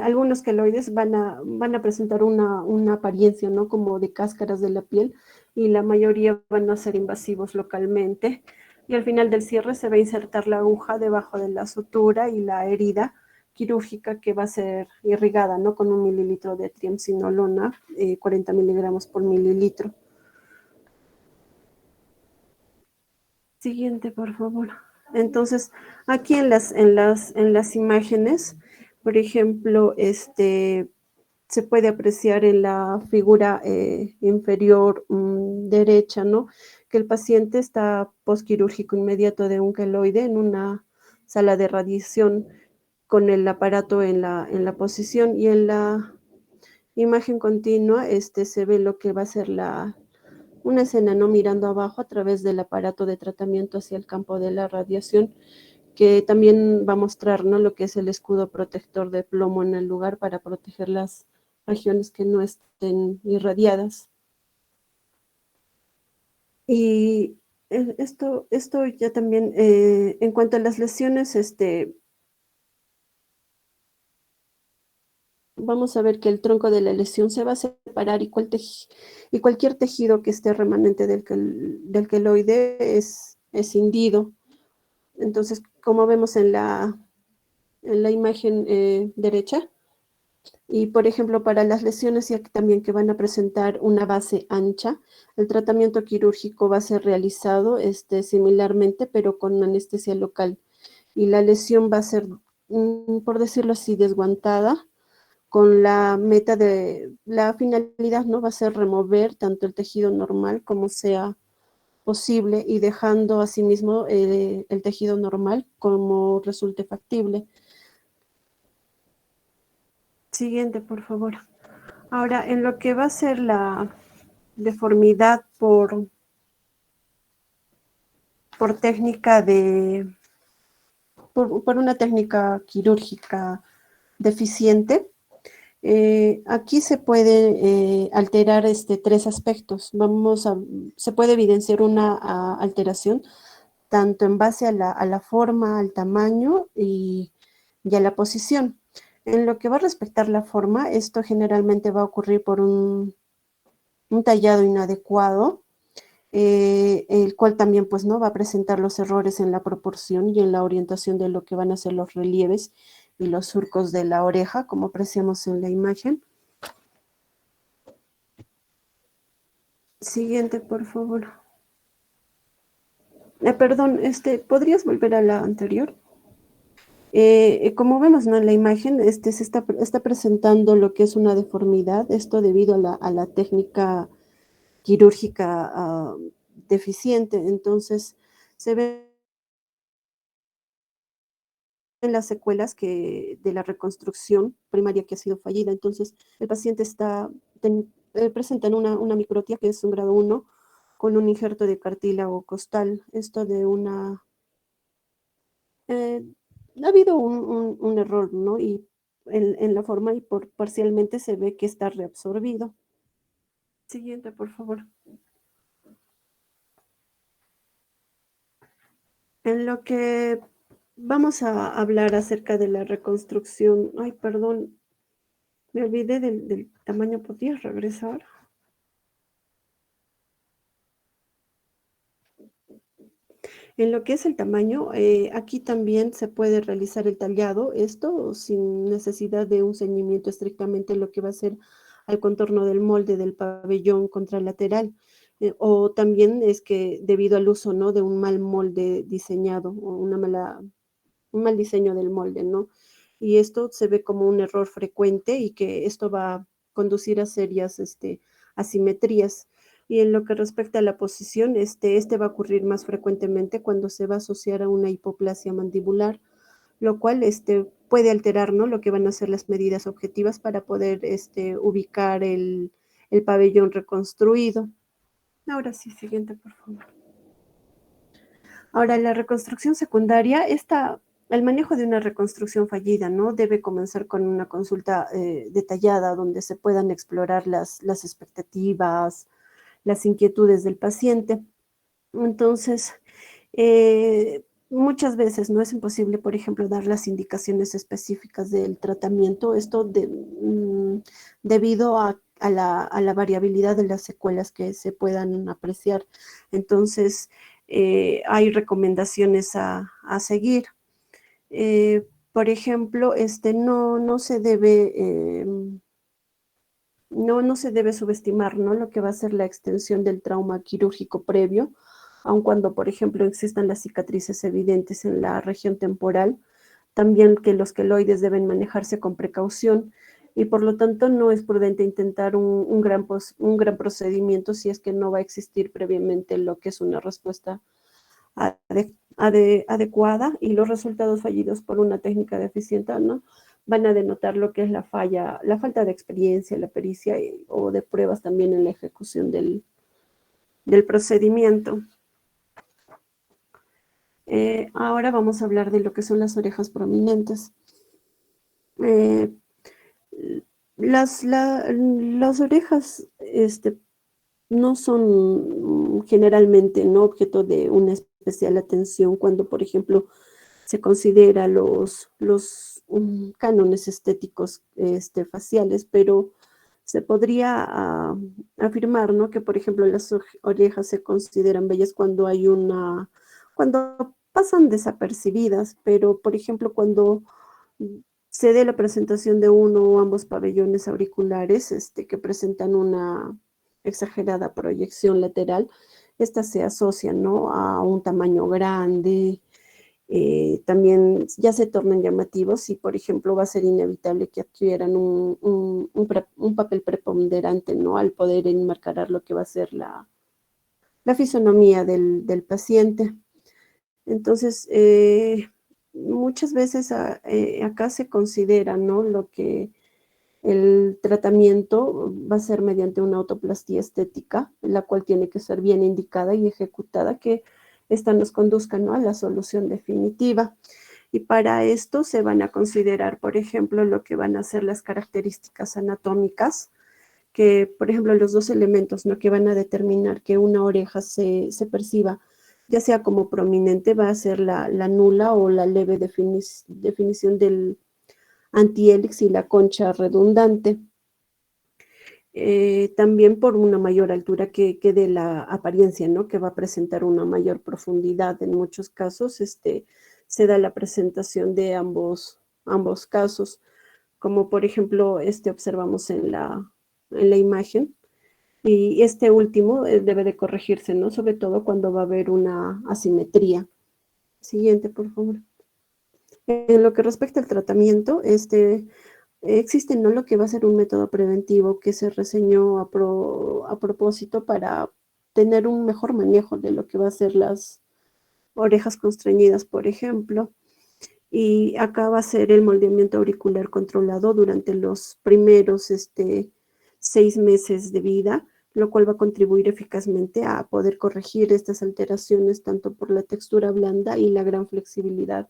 Algunos queloides van a presentar una apariencia, ¿no?, como de cáscaras de la piel, y la mayoría van a ser invasivos localmente. Y al final del cierre se va a insertar la aguja debajo de la sutura y la herida quirúrgica que va a ser irrigada, ¿no?, con 1 mililitro de triamcinolona, 40 miligramos por mililitro. Siguiente, por favor. Entonces, aquí en las imágenes, por ejemplo, se puede apreciar en la figura inferior derecha, ¿no? Que el paciente está posquirúrgico inmediato de un queloide en una sala de radiación con el aparato en la posición, y en la imagen continua se ve lo que va a ser una escena, ¿no? Mirando abajo a través del aparato de tratamiento hacia el campo de la radiación, que también va a mostrar, ¿no? Lo que es el escudo protector de plomo en el lugar para proteger las regiones que no estén irradiadas. Y esto ya también, en cuanto a las lesiones, vamos a ver que el tronco de la lesión se va a separar, y cualquier tejido que esté remanente del queloide es hendido. Entonces, como vemos en la imagen derecha, y por ejemplo, para las lesiones ya que también que van a presentar una base ancha, el tratamiento quirúrgico va a ser realizado similarmente, pero con anestesia local. Y la lesión va a ser, por decirlo así, desguantada, con la finalidad, ¿no? Va a ser remover tanto el tejido normal como sea posible, y dejando asimismo el tejido normal como resulte factible. Siguiente, por favor. Ahora, en lo que va a ser la deformidad por técnica por una técnica quirúrgica deficiente, aquí se puede alterar tres aspectos. Se puede evidenciar una alteración tanto en base a la forma, al tamaño y a la posición. En lo que va a respectar la forma, esto generalmente va a ocurrir por un tallado inadecuado, el cual también pues no va a presentar los errores en la proporción y en la orientación de lo que van a ser los relieves y los surcos de la oreja, como apreciamos en la imagen. Siguiente, por favor. Perdón, ¿podrías volver a la anterior? Como vemos, ¿no? En la imagen, se está presentando lo que es una deformidad, esto debido a la técnica quirúrgica deficiente. Entonces, se ven las secuelas de la reconstrucción primaria que ha sido fallida. Entonces, el paciente presenta una microtia, que es un grado 1, con un injerto de cartílago costal. Esto eh, ha habido un error, ¿no? Y en la forma, y parcialmente se ve que está reabsorbido. Siguiente, por favor. En lo que vamos a hablar acerca de la reconstrucción. Ay, perdón, me olvidé del tamaño. ¿Podrías regresar? En lo que es el tamaño, aquí también se puede realizar el tallado, esto sin necesidad de un ceñimiento estrictamente en lo que va a ser al contorno del molde del pabellón contralateral. O también es que debido al uso, ¿no? De un mal molde diseñado, o un mal diseño del molde, ¿no? Y esto se ve como un error frecuente, y que esto va a conducir a serias asimetrías. Y en lo que respecta a la posición, va a ocurrir más frecuentemente cuando se va a asociar a una hipoplasia mandibular, lo cual puede alterar, ¿no? Lo que van a ser las medidas objetivas para poder ubicar el pabellón reconstruido. Ahora sí, siguiente, por favor. Ahora, la reconstrucción secundaria, el manejo de una reconstrucción fallida, ¿no? Debe comenzar con una consulta detallada, donde se puedan explorar las expectativas, las inquietudes del paciente. Entonces, muchas veces no es imposible, por ejemplo, dar las indicaciones específicas del tratamiento, esto debido a la variabilidad de las secuelas que se puedan apreciar. Entonces, hay recomendaciones a seguir. Por ejemplo, no se debe... no se debe subestimar, ¿no? Lo que va a ser la extensión del trauma quirúrgico previo, aun cuando, por ejemplo, existan las cicatrices evidentes en la región temporal, también que los queloides deben manejarse con precaución y por lo tanto no es prudente intentar un gran procedimiento si es que no va a existir previamente lo que es una respuesta adecuada, y los resultados fallidos por una técnica deficiente, ¿no?, van a denotar lo que es la falta de experiencia, la pericia o de pruebas también en la ejecución del procedimiento. Ahora vamos a hablar de lo que son las orejas prominentes. Eh, las orejas no son generalmente, ¿no?, objeto de una especial atención cuando, por ejemplo, se considera los cánones estéticos faciales, pero se podría afirmar, ¿no?, que, por ejemplo, las orejas se consideran bellas cuando cuando pasan desapercibidas, pero, por ejemplo, cuando se dé la presentación de uno o ambos pabellones auriculares, que presentan una exagerada proyección lateral, estas se asocian, ¿no?, a un tamaño grande. También ya se tornan llamativos y, por ejemplo, va a ser inevitable que adquieran un papel preponderante, ¿no?, al poder enmarcar lo que va a ser la fisonomía del paciente. Entonces, muchas veces acá se considera, ¿no?, lo que el tratamiento va a ser mediante una autoplastía estética, la cual tiene que ser bien indicada y ejecutada, que esta nos conduzca, ¿no?, a la solución definitiva. Y para esto se van a considerar, por ejemplo, lo que van a ser las características anatómicas, que, por ejemplo, los dos elementos, ¿no?, que van a determinar que una oreja se perciba, ya sea como prominente, va a ser la nula o la leve definición del antihélix y la concha redundante. También por una mayor altura que de la apariencia, ¿no?, que va a presentar una mayor profundidad. En muchos casos se da la presentación de ambos casos, como por ejemplo observamos en la imagen. Y este último debe de corregirse, ¿no?, sobre todo cuando va a haber una asimetría. Siguiente, por favor. En lo que respecta al tratamiento, existe, ¿no?, lo que va a ser un método preventivo que se reseñó a propósito para tener un mejor manejo de lo que va a ser las orejas constreñidas, por ejemplo. Y acá va a ser el moldeamiento auricular controlado durante los primeros 6 meses de vida, lo cual va a contribuir eficazmente a poder corregir estas alteraciones tanto por la textura blanda y la gran flexibilidad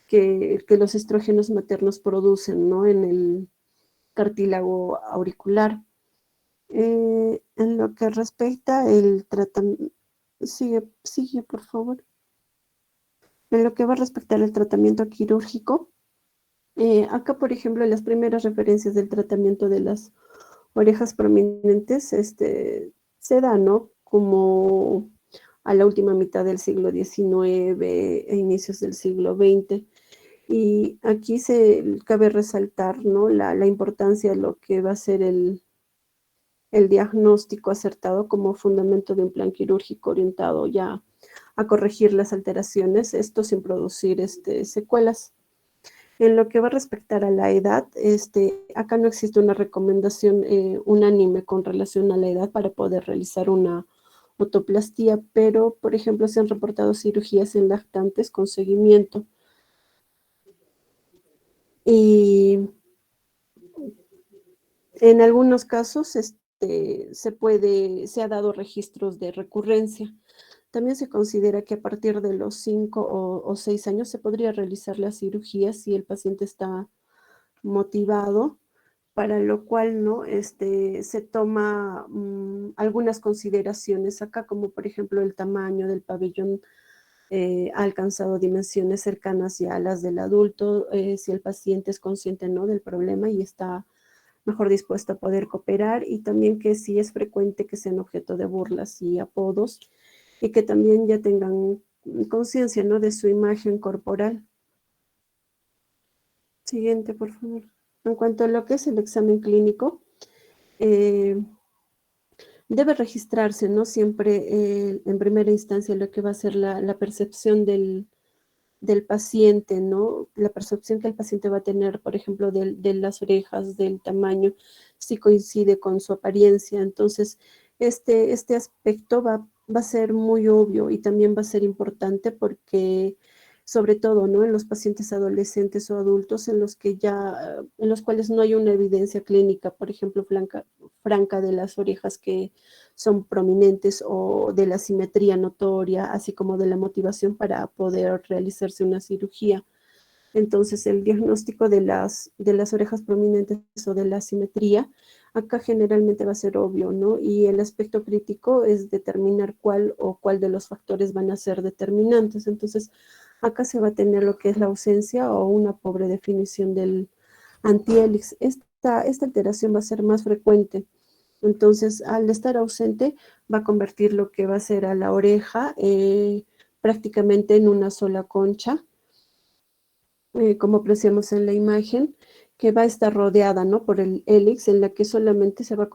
que los estrógenos maternos producen, ¿no?, en el cartílago auricular. En lo que respecta el tratamiento, sigue, por favor. En lo que va a respectar el tratamiento quirúrgico, acá, por ejemplo, las primeras referencias del tratamiento de las orejas prominentes se da, ¿no?, como a la última mitad del siglo XIX e inicios del siglo XX. Y aquí cabe resaltar, ¿no?, la importancia de lo que va a ser el diagnóstico acertado como fundamento de un plan quirúrgico orientado ya a corregir las alteraciones, esto sin producir secuelas. En lo que va a respectar a la edad, acá no existe una recomendación unánime con relación a la edad para poder realizar una otoplastía, pero, por ejemplo, se han reportado cirugías en lactantes con seguimiento. Y en algunos casos se ha dado registros de recurrencia. También se considera que a partir de los 5 o 6 años se podría realizar la cirugía si el paciente está motivado, para lo cual, ¿no?, se toma algunas consideraciones acá, como por ejemplo el tamaño del pabellón ha alcanzado dimensiones cercanas ya a las del adulto, si el paciente es consciente, ¿no?, del problema y está mejor dispuesto a poder cooperar, y también que sí es frecuente que sean objeto de burlas y apodos, y que también ya tengan conciencia, ¿no?, de su imagen corporal. Siguiente, por favor. En cuanto a lo que es el examen clínico, debe registrarse, ¿no? Siempre en primera instancia lo que va a ser la percepción del paciente, ¿no? La percepción que el paciente va a tener, por ejemplo, de las orejas, del tamaño, si coincide con su apariencia. Entonces, este aspecto va a ser muy obvio y también va a ser importante porque, sobre todo, ¿no? En los pacientes adolescentes o adultos en los cuales no hay una evidencia clínica, por ejemplo, franca de las orejas que son prominentes o de la simetría notoria, así como de la motivación para poder realizarse una cirugía. Entonces, el diagnóstico de las orejas prominentes o de la simetría, acá generalmente va a ser obvio, ¿no? Y el aspecto crítico es determinar cuál de los factores van a ser determinantes. Entonces, acá se va a tener lo que es la ausencia o una pobre definición del antihelix. Esta alteración va a ser más frecuente. Entonces, al estar ausente, va a convertir lo que va a ser a la oreja prácticamente en una sola concha, como apreciamos en la imagen, que va a estar rodeada, ¿no? Por el hélix, en la que solamente se va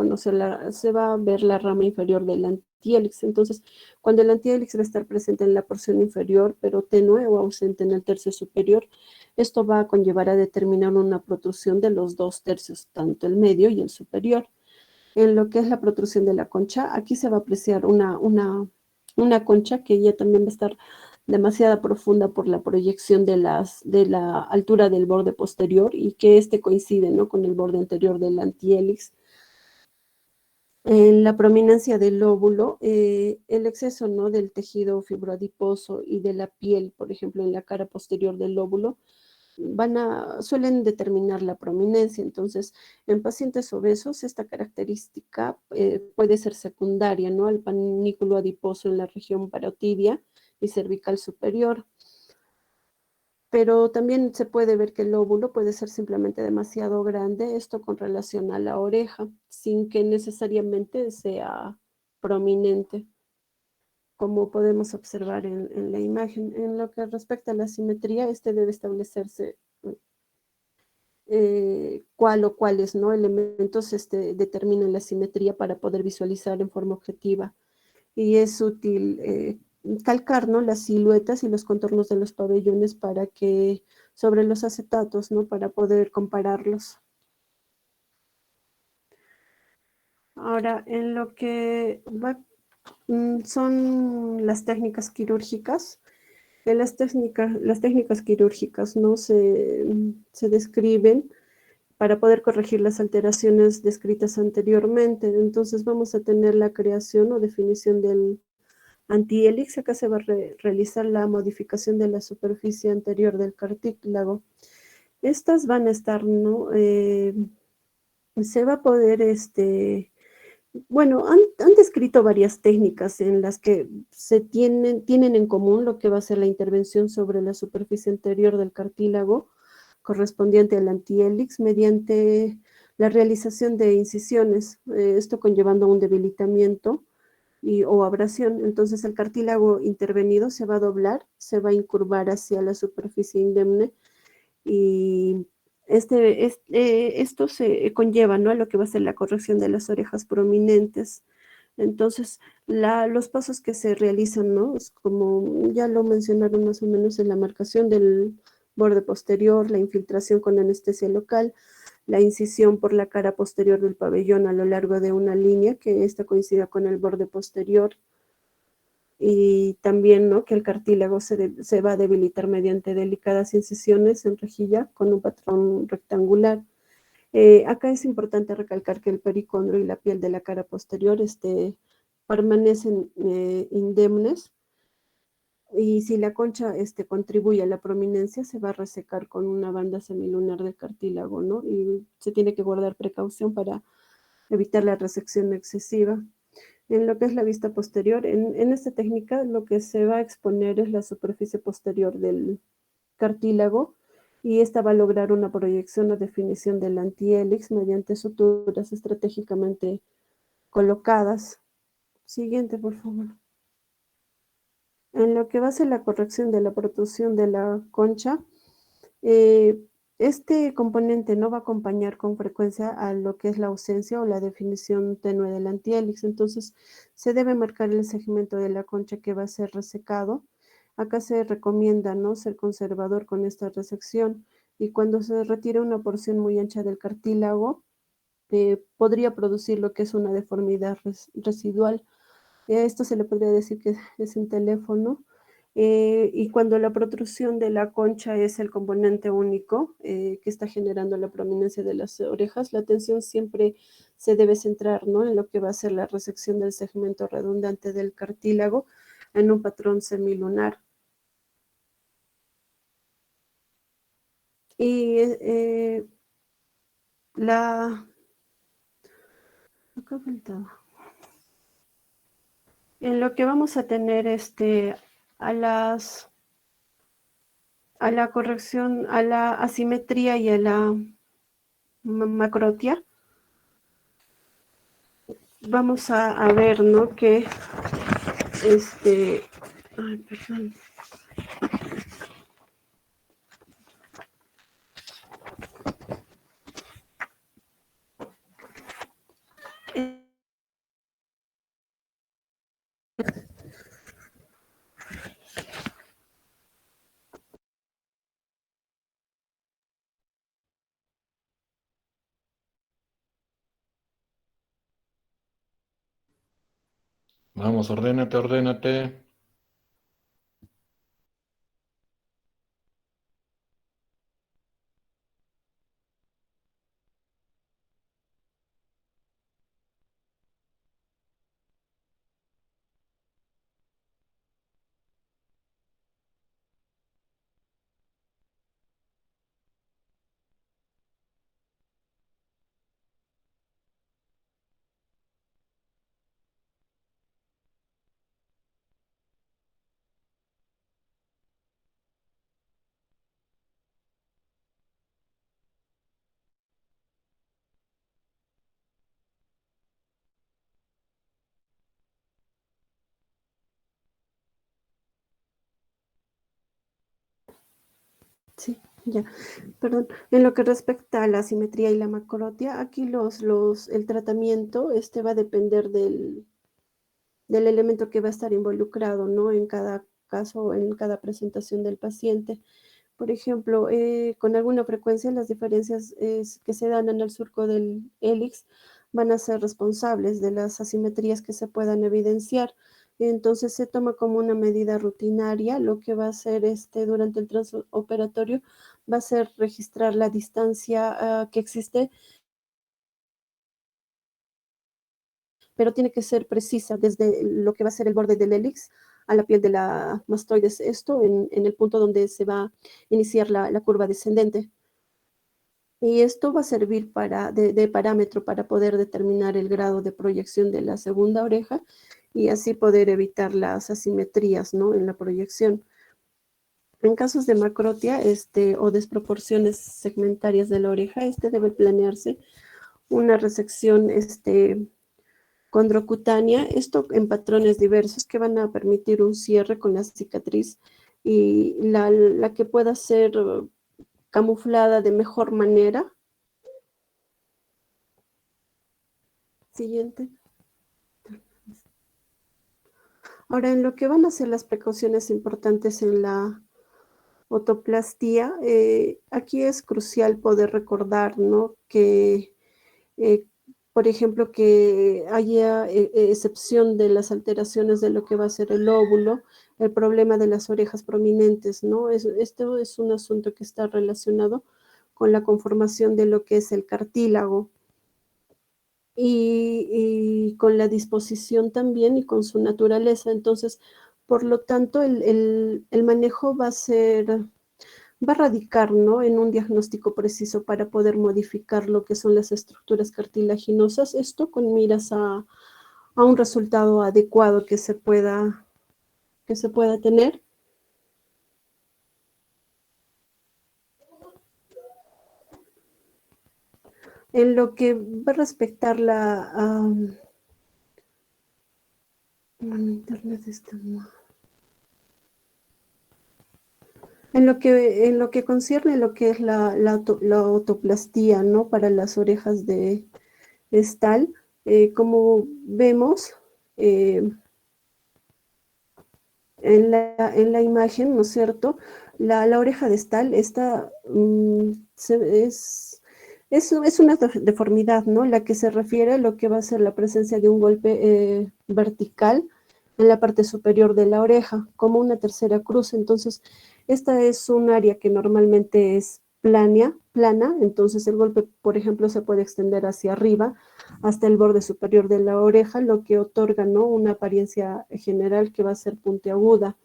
a ver la rama inferior del antihelix. Entonces, cuando el antihelix va a estar presente en la porción inferior, pero tenue o ausente en el tercio superior, esto va a conllevar a determinar una protrusión de los dos tercios, tanto el medio y el superior. En lo que es la protrusión de la concha, aquí se va a apreciar una concha que ya también va a estar demasiado profunda por la proyección de la altura del borde posterior y que este coincide, ¿no? Con el borde anterior del antihelix. En la prominencia del lóbulo, el exceso, ¿no? Del tejido fibroadiposo y de la piel, por ejemplo, en la cara posterior del lóbulo, suelen determinar la prominencia. Entonces, en pacientes obesos, esta característica puede ser secundaria, ¿no? Al panículo adiposo en la región parotidia y cervical superior. Pero también se puede ver que el lóbulo puede ser simplemente demasiado grande, esto con relación a la oreja, sin que necesariamente sea prominente, como podemos observar en la imagen. En lo que respecta a la simetría, debe establecerse cuál o cuáles, ¿no? Elementos determinan la simetría para poder visualizar en forma objetiva. Y es útil calcar, ¿no? Las siluetas y los contornos de los pabellones sobre los acetatos, ¿no? Para poder compararlos. Ahora, en lo que son las técnicas quirúrgicas, las técnicas quirúrgicas, ¿no? Se describen para poder corregir las alteraciones descritas anteriormente. Entonces vamos a tener la creación o definición del antihelix. Acá se va a realizar la modificación de la superficie anterior del cartílago. Estas van a estar, ¿no? Se va a poder, bueno, han descrito varias técnicas en las que tienen en común lo que va a ser la intervención sobre la superficie anterior del cartílago correspondiente al antihelix mediante la realización de incisiones, esto conllevando un debilitamiento o abrasión. Entonces el cartílago intervenido se va a doblar, se va a incurvar hacia la superficie indemne y esto se conlleva, ¿no? A lo que va a ser la corrección de las orejas prominentes. Entonces, los pasos que se realizan, ¿no? Es como ya lo mencionaron más o menos en la marcación del borde posterior, la infiltración con anestesia local, la incisión por la cara posterior del pabellón a lo largo de una línea que esta coincida con el borde posterior y también, ¿no? Que el cartílago se va a debilitar mediante delicadas incisiones en rejilla con un patrón rectangular. Acá es importante recalcar que el pericondrio y la piel de la cara posterior permanecen indemnes y si la concha contribuye a la prominencia se va a resecar con una banda semilunar del cartílago, ¿no? Y se tiene que guardar precaución para evitar la resección excesiva. En lo que es la vista posterior, en esta técnica lo que se va a exponer es la superficie posterior del cartílago y esta va a lograr una proyección o definición del antihelix mediante suturas estratégicamente colocadas. Siguiente, por favor. En lo que va a ser la corrección de la protrusión de la concha, Este componente no va a acompañar con frecuencia a lo que es la ausencia o la definición tenue del antihelix. Entonces, se debe marcar el segmento de la concha que va a ser resecado. Acá se recomienda, ¿no?, ser conservador con esta resección, y cuando se retira una porción muy ancha del cartílago, podría producir lo que es una deformidad residual. Esto se le podría decir que es un teléfono. Y cuando la protrusión de la concha es el componente único que está generando la prominencia de las orejas, la atención siempre se debe centrar, ¿no?, en lo que va a ser la resección del segmento redundante del cartílago en un patrón semilunar. Y la... Acá faltaba. En lo que vamos a tener a las a la corrección, a la asimetría y a la macrotia, vamos a ver, ¿no?, que ay, perdón. Eh, Vamos, ordénate, ordénate. sí, ya, perdón. En lo que respecta a la asimetría y la macrotia, aquí el tratamiento va a depender del elemento que va a estar involucrado, ¿no?, en cada caso, en cada presentación del paciente. Por ejemplo, con alguna frecuencia las diferencias que se dan en el surco del hélix van a ser responsables de las asimetrías que se puedan evidenciar. Entonces se toma como una medida rutinaria. Lo que va a hacer durante el transoperatorio va a ser registrar la distancia que existe, pero tiene que ser precisa desde lo que va a ser el borde del hélix a la piel de la mastoides, esto en el punto donde se va a iniciar la curva descendente. Y esto va a servir de parámetro para poder determinar el grado de proyección de la segunda oreja y así poder evitar las asimetrías, ¿no?, en la proyección. En casos de macrotia o desproporciones segmentarias de la oreja, debe planearse una resección condrocutánea, esto en patrones diversos que van a permitir un cierre con la cicatriz, y la que pueda ser camuflada de mejor manera. Siguiente. Ahora, en lo que van a ser las precauciones importantes en la otoplastía, aquí es crucial poder recordar, ¿no?, que, eh, por ejemplo, que haya excepción de las alteraciones de lo que va a ser el óvulo, el problema de las orejas prominentes, ¿no? Esto es un asunto que está relacionado con la conformación de lo que es el cartílago. Y con la disposición también y con su naturaleza. Entonces, por lo tanto, el manejo va a radicar, ¿no?, en un diagnóstico preciso para poder modificar lo que son las estructuras cartilaginosas, esto con miras a un resultado adecuado que se pueda tener. En lo que va a respectar internet está mal. En lo que concierne lo que es la otoplastía, ¿no? Para las orejas de Stahl, como vemos en la imagen, ¿no es cierto? La oreja de Stahl está, es una deformidad, ¿no? La que se refiere a lo que va a ser la presencia de un golpe vertical en la parte superior de la oreja, como una tercera cruz. Entonces, esta es un área que normalmente es plana, entonces el golpe, por ejemplo, se puede extender hacia arriba hasta el borde superior de la oreja, lo que otorga, ¿no? Una apariencia general que va a ser puntiaguda,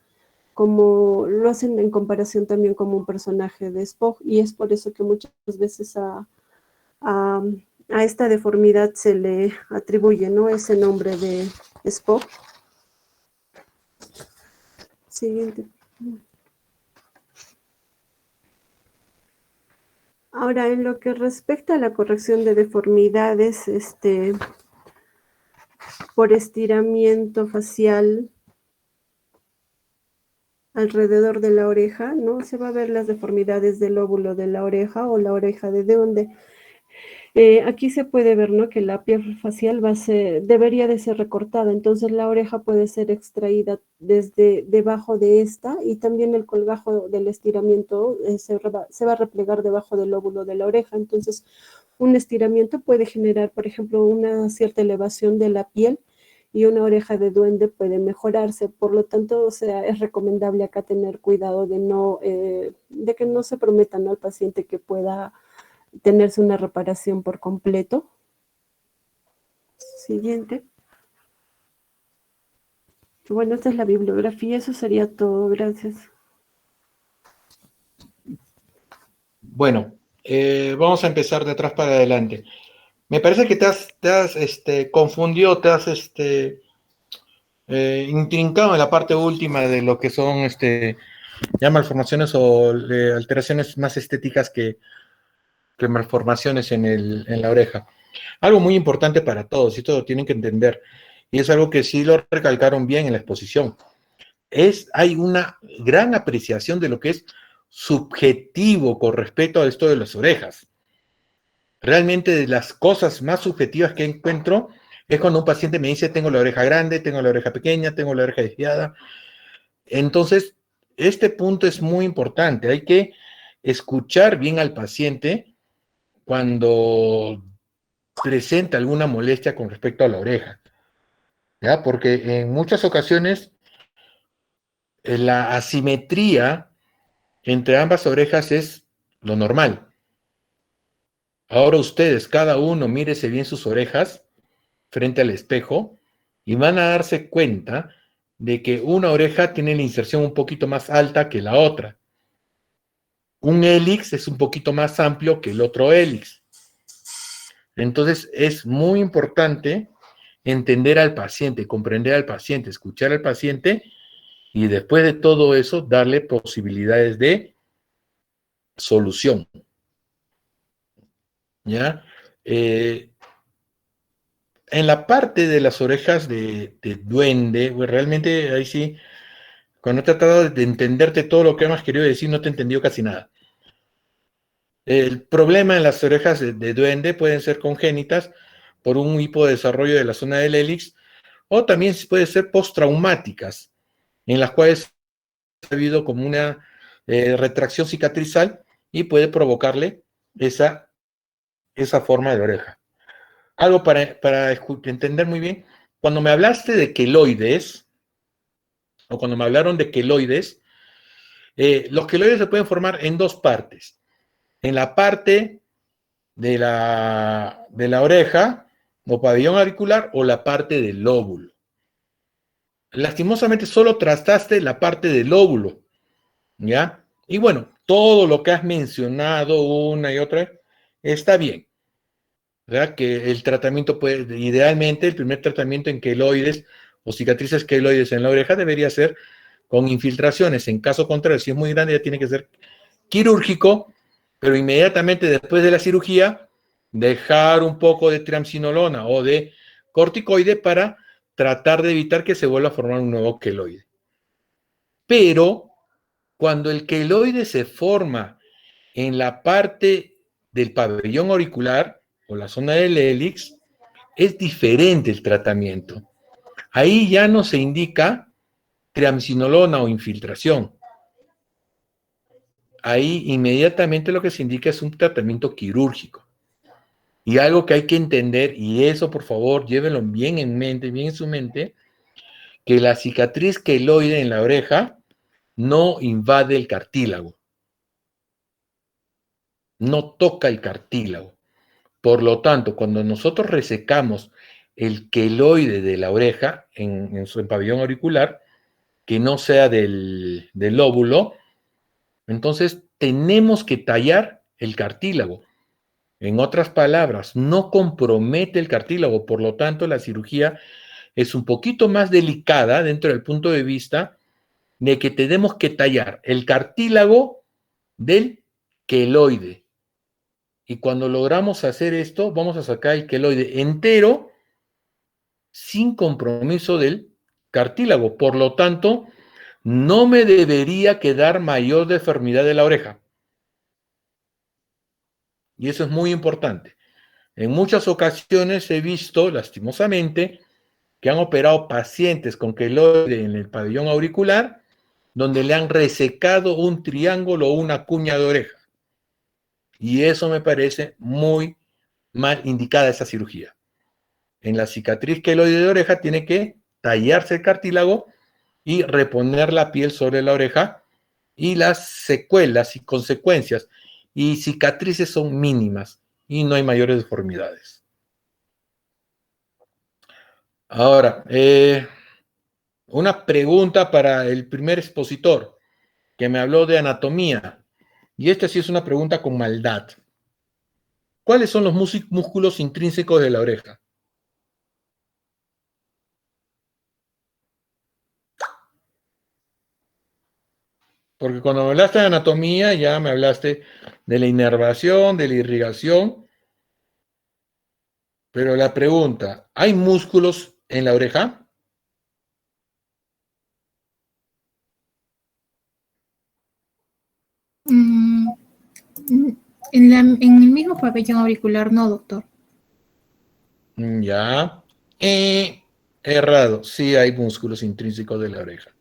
como lo hacen en comparación también como un personaje de Spock, y es por eso que muchas veces a, a esta deformidad se le atribuye, ¿no? Ese nombre de Spock. Siguiente. Ahora, en lo que respecta a la corrección de deformidades, por estiramiento facial alrededor de la oreja, ¿no? Se va a ver las deformidades del lóbulo de la oreja o la oreja de Duende. Aquí se puede ver, ¿no? Que la piel facial debería de ser recortada, entonces la oreja puede ser extraída desde debajo de esta, y también el colgajo del estiramiento se va a replegar debajo del lóbulo de la oreja. Entonces un estiramiento puede generar, por ejemplo, una cierta elevación de la piel, y una oreja de duende puede mejorarse. Por lo tanto, o sea, es recomendable acá tener cuidado de que no se prometa, ¿no?, al paciente que pueda tenerse una reparación por completo. Siguiente. Bueno, esta es la bibliografía, eso sería todo, gracias. Bueno, vamos a empezar de atrás para adelante. Me parece que te has confundido, te has intrincado en la parte última de lo que son ya malformaciones o alteraciones más estéticas que malformaciones en la oreja. Algo muy importante para todos, y esto lo tienen que entender, y es algo que sí lo recalcaron bien en la exposición. Hay una gran apreciación de lo que es subjetivo con respecto a esto de las orejas. Realmente de las cosas más subjetivas que encuentro es cuando un paciente me dice: tengo la oreja grande, tengo la oreja pequeña, tengo la oreja desviada. Entonces, este punto es muy importante. Hay que escuchar bien al paciente cuando presenta alguna molestia con respecto a la oreja, ¿ya? Porque en muchas ocasiones la asimetría entre ambas orejas es lo normal. Ahora ustedes, cada uno, mírese bien sus orejas frente al espejo y van a darse cuenta de que una oreja tiene la inserción un poquito más alta que la otra. Un hélix es un poquito más amplio que el otro hélix. Entonces es muy importante entender al paciente, comprender al paciente, escuchar al paciente, y después de todo eso darle posibilidades de solución. ¿Ya? En la parte de las orejas de duende, pues realmente ahí sí, cuando he tratado de entenderte todo lo que me has querido decir, no te he entendido casi nada. El problema en las orejas de duende pueden ser congénitas por un hipodesarrollo de la zona del hélix, o también puede ser postraumáticas, en las cuales ha habido como una retracción cicatrizal y puede provocarle esa forma de oreja. Algo para entender muy bien, cuando me hablaste de queloides, o cuando me hablaron de queloides, los queloides se pueden formar en dos partes. En la parte de la oreja, o pabellón auricular, o la parte del lóbulo. Lastimosamente solo trataste la parte del lóbulo, ¿ya? Y bueno, todo lo que has mencionado una y otra está bien, ¿verdad? Que el tratamiento puede, idealmente, el primer tratamiento en queloides o cicatrices queloides en la oreja debería ser con infiltraciones. En caso contrario, si es muy grande, ya tiene que ser quirúrgico, pero inmediatamente después de la cirugía, dejar un poco de triamcinolona o de corticoide para tratar de evitar que se vuelva a formar un nuevo queloide. Pero Cuando el queloide se forma en la parte del pabellón auricular o la zona del hélix, es diferente el tratamiento. Ahí ya no se indica triamcinolona o infiltración. Ahí inmediatamente lo que se indica es un tratamiento quirúrgico. Y algo que hay que entender, y eso por favor llévenlo bien en mente, bien en su mente, que la cicatriz queloide en la oreja no invade el cartílago, no toca el cartílago. Por lo tanto, cuando nosotros resecamos el queloide de la oreja en su pabellón auricular, que no sea del lóbulo, entonces tenemos que tallar el cartílago. En otras palabras, no compromete el cartílago, por lo tanto la cirugía es un poquito más delicada dentro del punto de vista de que tenemos que tallar el cartílago del queloide. Y cuando logramos hacer esto, vamos a sacar el queloide entero sin compromiso del cartílago. Por lo tanto, no me debería quedar mayor deformidad de la oreja. Y eso es muy importante. En muchas ocasiones he visto, lastimosamente, que han operado pacientes con queloide en el pabellón auricular, donde le han resecado un triángulo o una cuña de oreja. Y eso me parece muy mal indicada esa cirugía. En la cicatriz queloide de oreja tiene que tallarse el cartílago y reponer la piel sobre la oreja, y las secuelas y consecuencias y cicatrices son mínimas y no hay mayores deformidades. Ahora, una pregunta para el primer expositor que me habló de anatomía, y esta sí es una pregunta con maldad. ¿Cuáles son los músculos intrínsecos de la oreja? Porque cuando me hablaste de anatomía ya me hablaste de la inervación, de la irrigación, pero la pregunta, ¿hay músculos en la oreja? Mm, en el mismo pabellón auricular, no, doctor. Ya. Errado. Sí hay músculos intrínsecos de la oreja.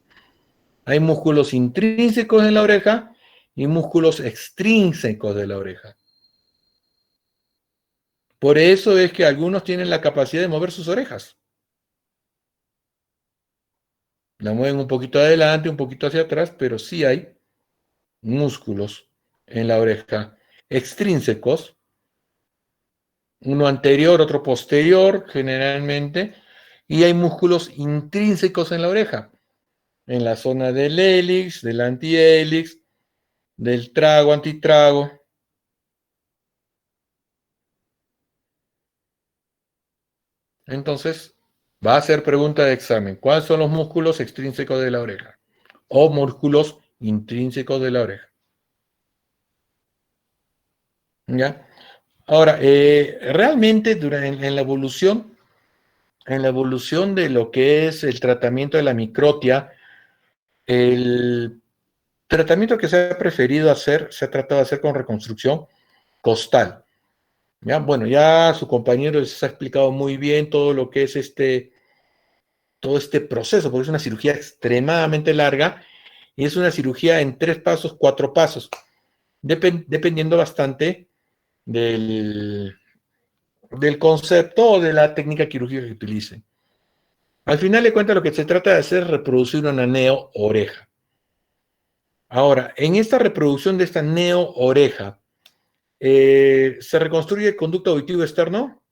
Hay músculos intrínsecos en la oreja y músculos extrínsecos de la oreja. Por eso es que algunos tienen la capacidad de mover sus orejas. La mueven un poquito adelante, un poquito hacia atrás, pero sí hay músculos en la oreja extrínsecos, uno anterior, otro posterior, generalmente, y hay músculos intrínsecos en la oreja, en la zona del hélix, del antihélix, del trago, antitrago. Entonces, va a ser pregunta de examen. ¿Cuáles son los músculos extrínsecos de la oreja? O músculos intrínsecos de la oreja. ¿Ya? Ahora, realmente en la evolución de lo que es el tratamiento de la microtia, el tratamiento que se ha preferido hacer, se ha tratado de hacer con reconstrucción costal. ¿Ya? Bueno, ya su compañero les ha explicado muy bien todo lo que es todo este proceso, porque es una cirugía extremadamente larga y es una cirugía en 3 pasos, 4 pasos, dependiendo bastante del concepto o de la técnica quirúrgica que utilicen. Al final de cuentas, lo que se trata de hacer es reproducir una neo-oreja. Ahora, en esta reproducción de esta neo-oreja, ¿se reconstruye el conducto auditivo externo?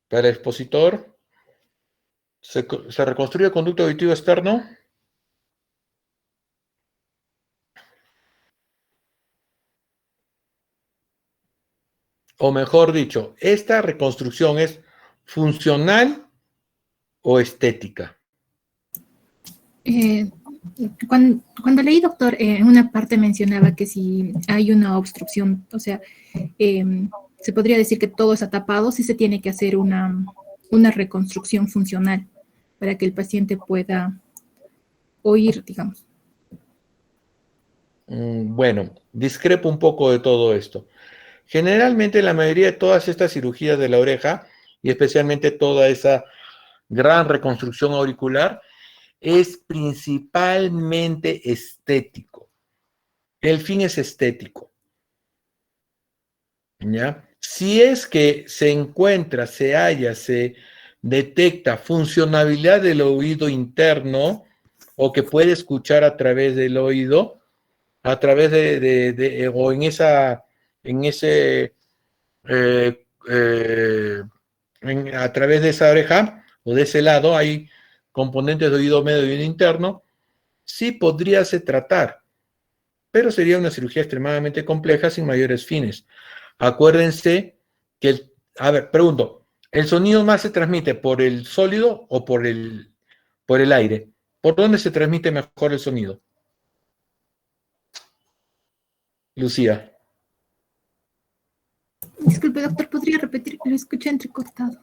Para el expositor, ¿se reconstruye el conducto auditivo externo? O mejor dicho, ¿esta reconstrucción es funcional o estética? Cuando leí, doctor, en una parte mencionaba que si hay una obstrucción, o sea, se podría decir que todo está tapado, sí se tiene que hacer una reconstrucción funcional para que el paciente pueda oír, digamos. Bueno, discrepo un poco de todo esto. Generalmente la mayoría de todas estas cirugías de la oreja, y especialmente toda esa gran reconstrucción auricular, es principalmente estético. El fin es estético. ¿Ya? Si es que se encuentra, se halla, se detecta funcionalidad del oído interno o que puede escuchar a través del oído, a través o en ese, eh, eh, a través de esa oreja o de ese lado hay componentes de oído medio y oído interno, sí podría se tratar, pero sería una cirugía extremadamente compleja sin mayores fines. Acuérdense que, a ver, pregunto, ¿el sonido más se transmite por el sólido o por el aire? ¿Por dónde se transmite mejor el sonido? Lucía. Disculpe, doctor, ¿podría repetir? Lo escuché entrecortado.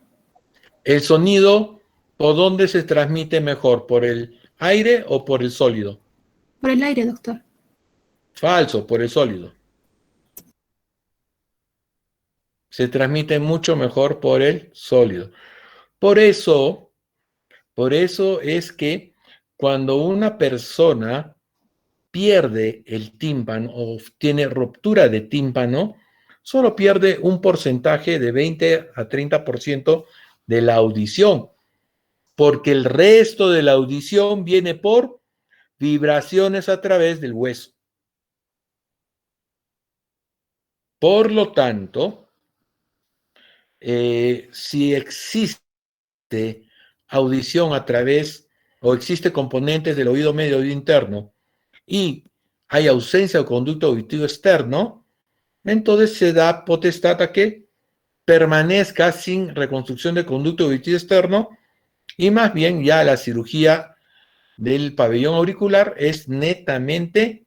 ¿El sonido por dónde se transmite mejor? ¿Por el aire o por el sólido? Por el aire, doctor. Falso, por el sólido. Se transmite mucho mejor por el sólido. Por eso es que cuando una persona pierde el tímpano o tiene ruptura de tímpano, solo pierde un porcentaje de 20 a 30% de la audición, porque el resto de la audición viene por vibraciones a través del hueso. Por lo tanto, si existe audición a través o existe componentes del oído medio, oído interno, y hay ausencia de conducto auditivo externo, entonces se da potestad a que permanezca sin reconstrucción de conducto auditivo externo y más bien ya la cirugía del pabellón auricular es netamente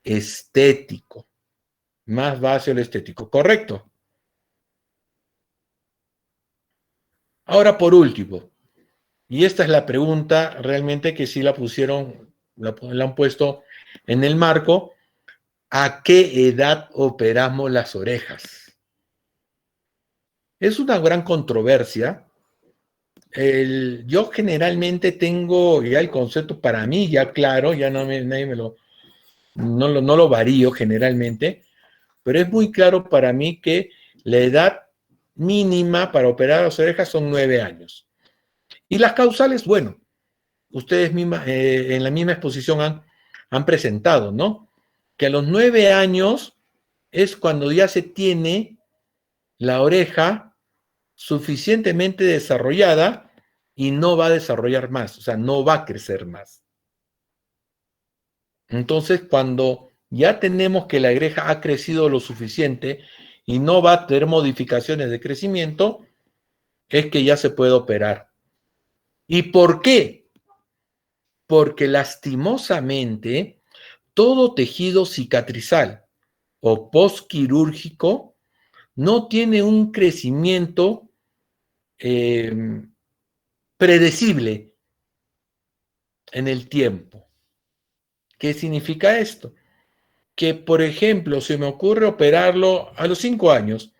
estético, más base al estético, ¿correcto? Ahora por último, y esta es la pregunta realmente que sí la pusieron, la han puesto en el marco, ¿a qué edad operamos las orejas? Es una gran controversia. Yo generalmente tengo ya el concepto para mí ya claro, ya nadie no lo varío generalmente, pero es muy claro para mí que la edad mínima para operar las orejas son 9 años. Y las causales, bueno, ustedes mismas en la misma exposición han presentado, ¿no? Que a los 9 años es cuando ya se tiene la oreja suficientemente desarrollada y no va a desarrollar más, o sea, no va a crecer más. Entonces, cuando ya tenemos que la oreja ha crecido lo suficiente y no va a tener modificaciones de crecimiento, es que ya se puede operar. ¿Y por qué? Porque lastimosamente todo tejido cicatrizal o postquirúrgico no tiene un crecimiento predecible en el tiempo. ¿Qué significa esto? Que, por ejemplo, se me ocurre operarlo a los 5 años.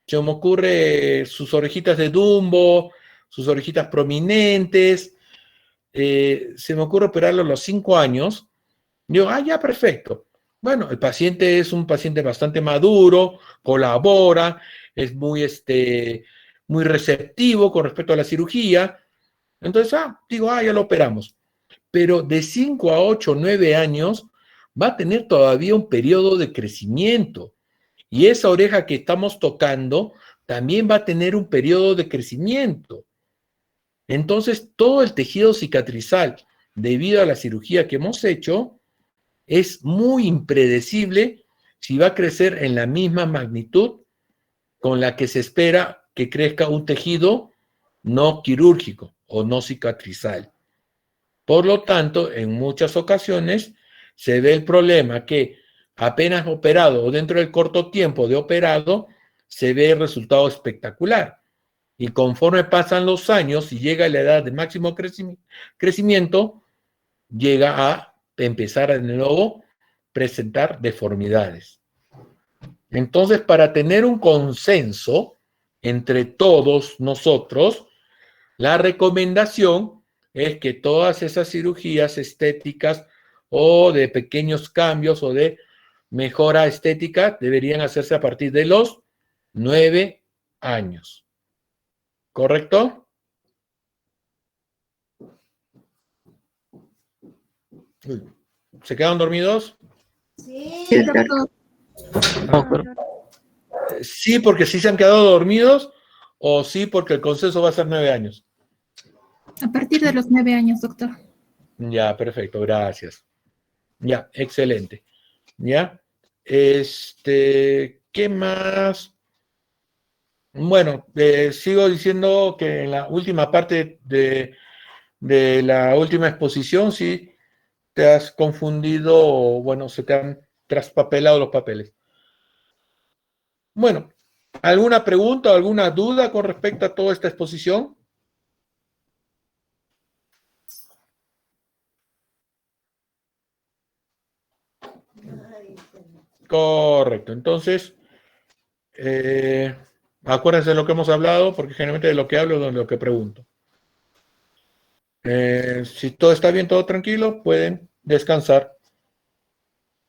Se me ocurre sus orejitas de Dumbo, sus orejitas prominentes. Se me ocurre operarlo a los 5 años. Digo, ya, perfecto. Bueno, el paciente es un paciente bastante maduro, colabora, es muy receptivo con respecto a la cirugía. Entonces, digo, ya lo operamos. Pero de 5 a 8, 9 años va a tener todavía un periodo de crecimiento. Y esa oreja que estamos tocando también va a tener un periodo de crecimiento. Entonces, todo el tejido cicatrizal, debido a la cirugía que hemos hecho, es muy impredecible si va a crecer en la misma magnitud con la que se espera que crezca un tejido no quirúrgico o no cicatrizal. Por lo tanto, en muchas ocasiones se ve el problema que apenas operado o dentro del corto tiempo de operado, se ve el resultado espectacular. Y conforme pasan los años y llega la edad de máximo crecimiento, llega a empezar de nuevo a presentar deformidades. Entonces, para tener un consenso entre todos nosotros, la recomendación es que todas esas cirugías estéticas o de pequeños cambios o de mejora estética deberían hacerse a partir de los 9 años. ¿Correcto? ¿Se quedan dormidos? Sí, doctor. Sí, porque sí se han quedado dormidos, o sí porque el consenso va a ser 9 años. A partir de los 9 años, doctor. Ya, perfecto, gracias. Ya, excelente. Ya, ¿qué más? Bueno, sigo diciendo que en la última parte de la última exposición, sí, te has confundido, o bueno, se te han traspapelado los papeles. Bueno, ¿alguna pregunta o alguna duda con respecto a toda esta exposición? Correcto, entonces, acuérdense de lo que hemos hablado, porque generalmente de lo que hablo es de lo que pregunto. Si todo está bien, todo tranquilo, pueden descansar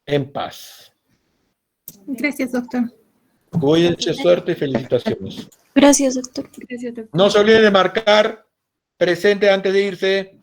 en paz. Gracias, doctor. Cuídense, suerte y felicitaciones. Gracias, doctor. Gracias, doctor. No se olviden de marcar presente antes de irse.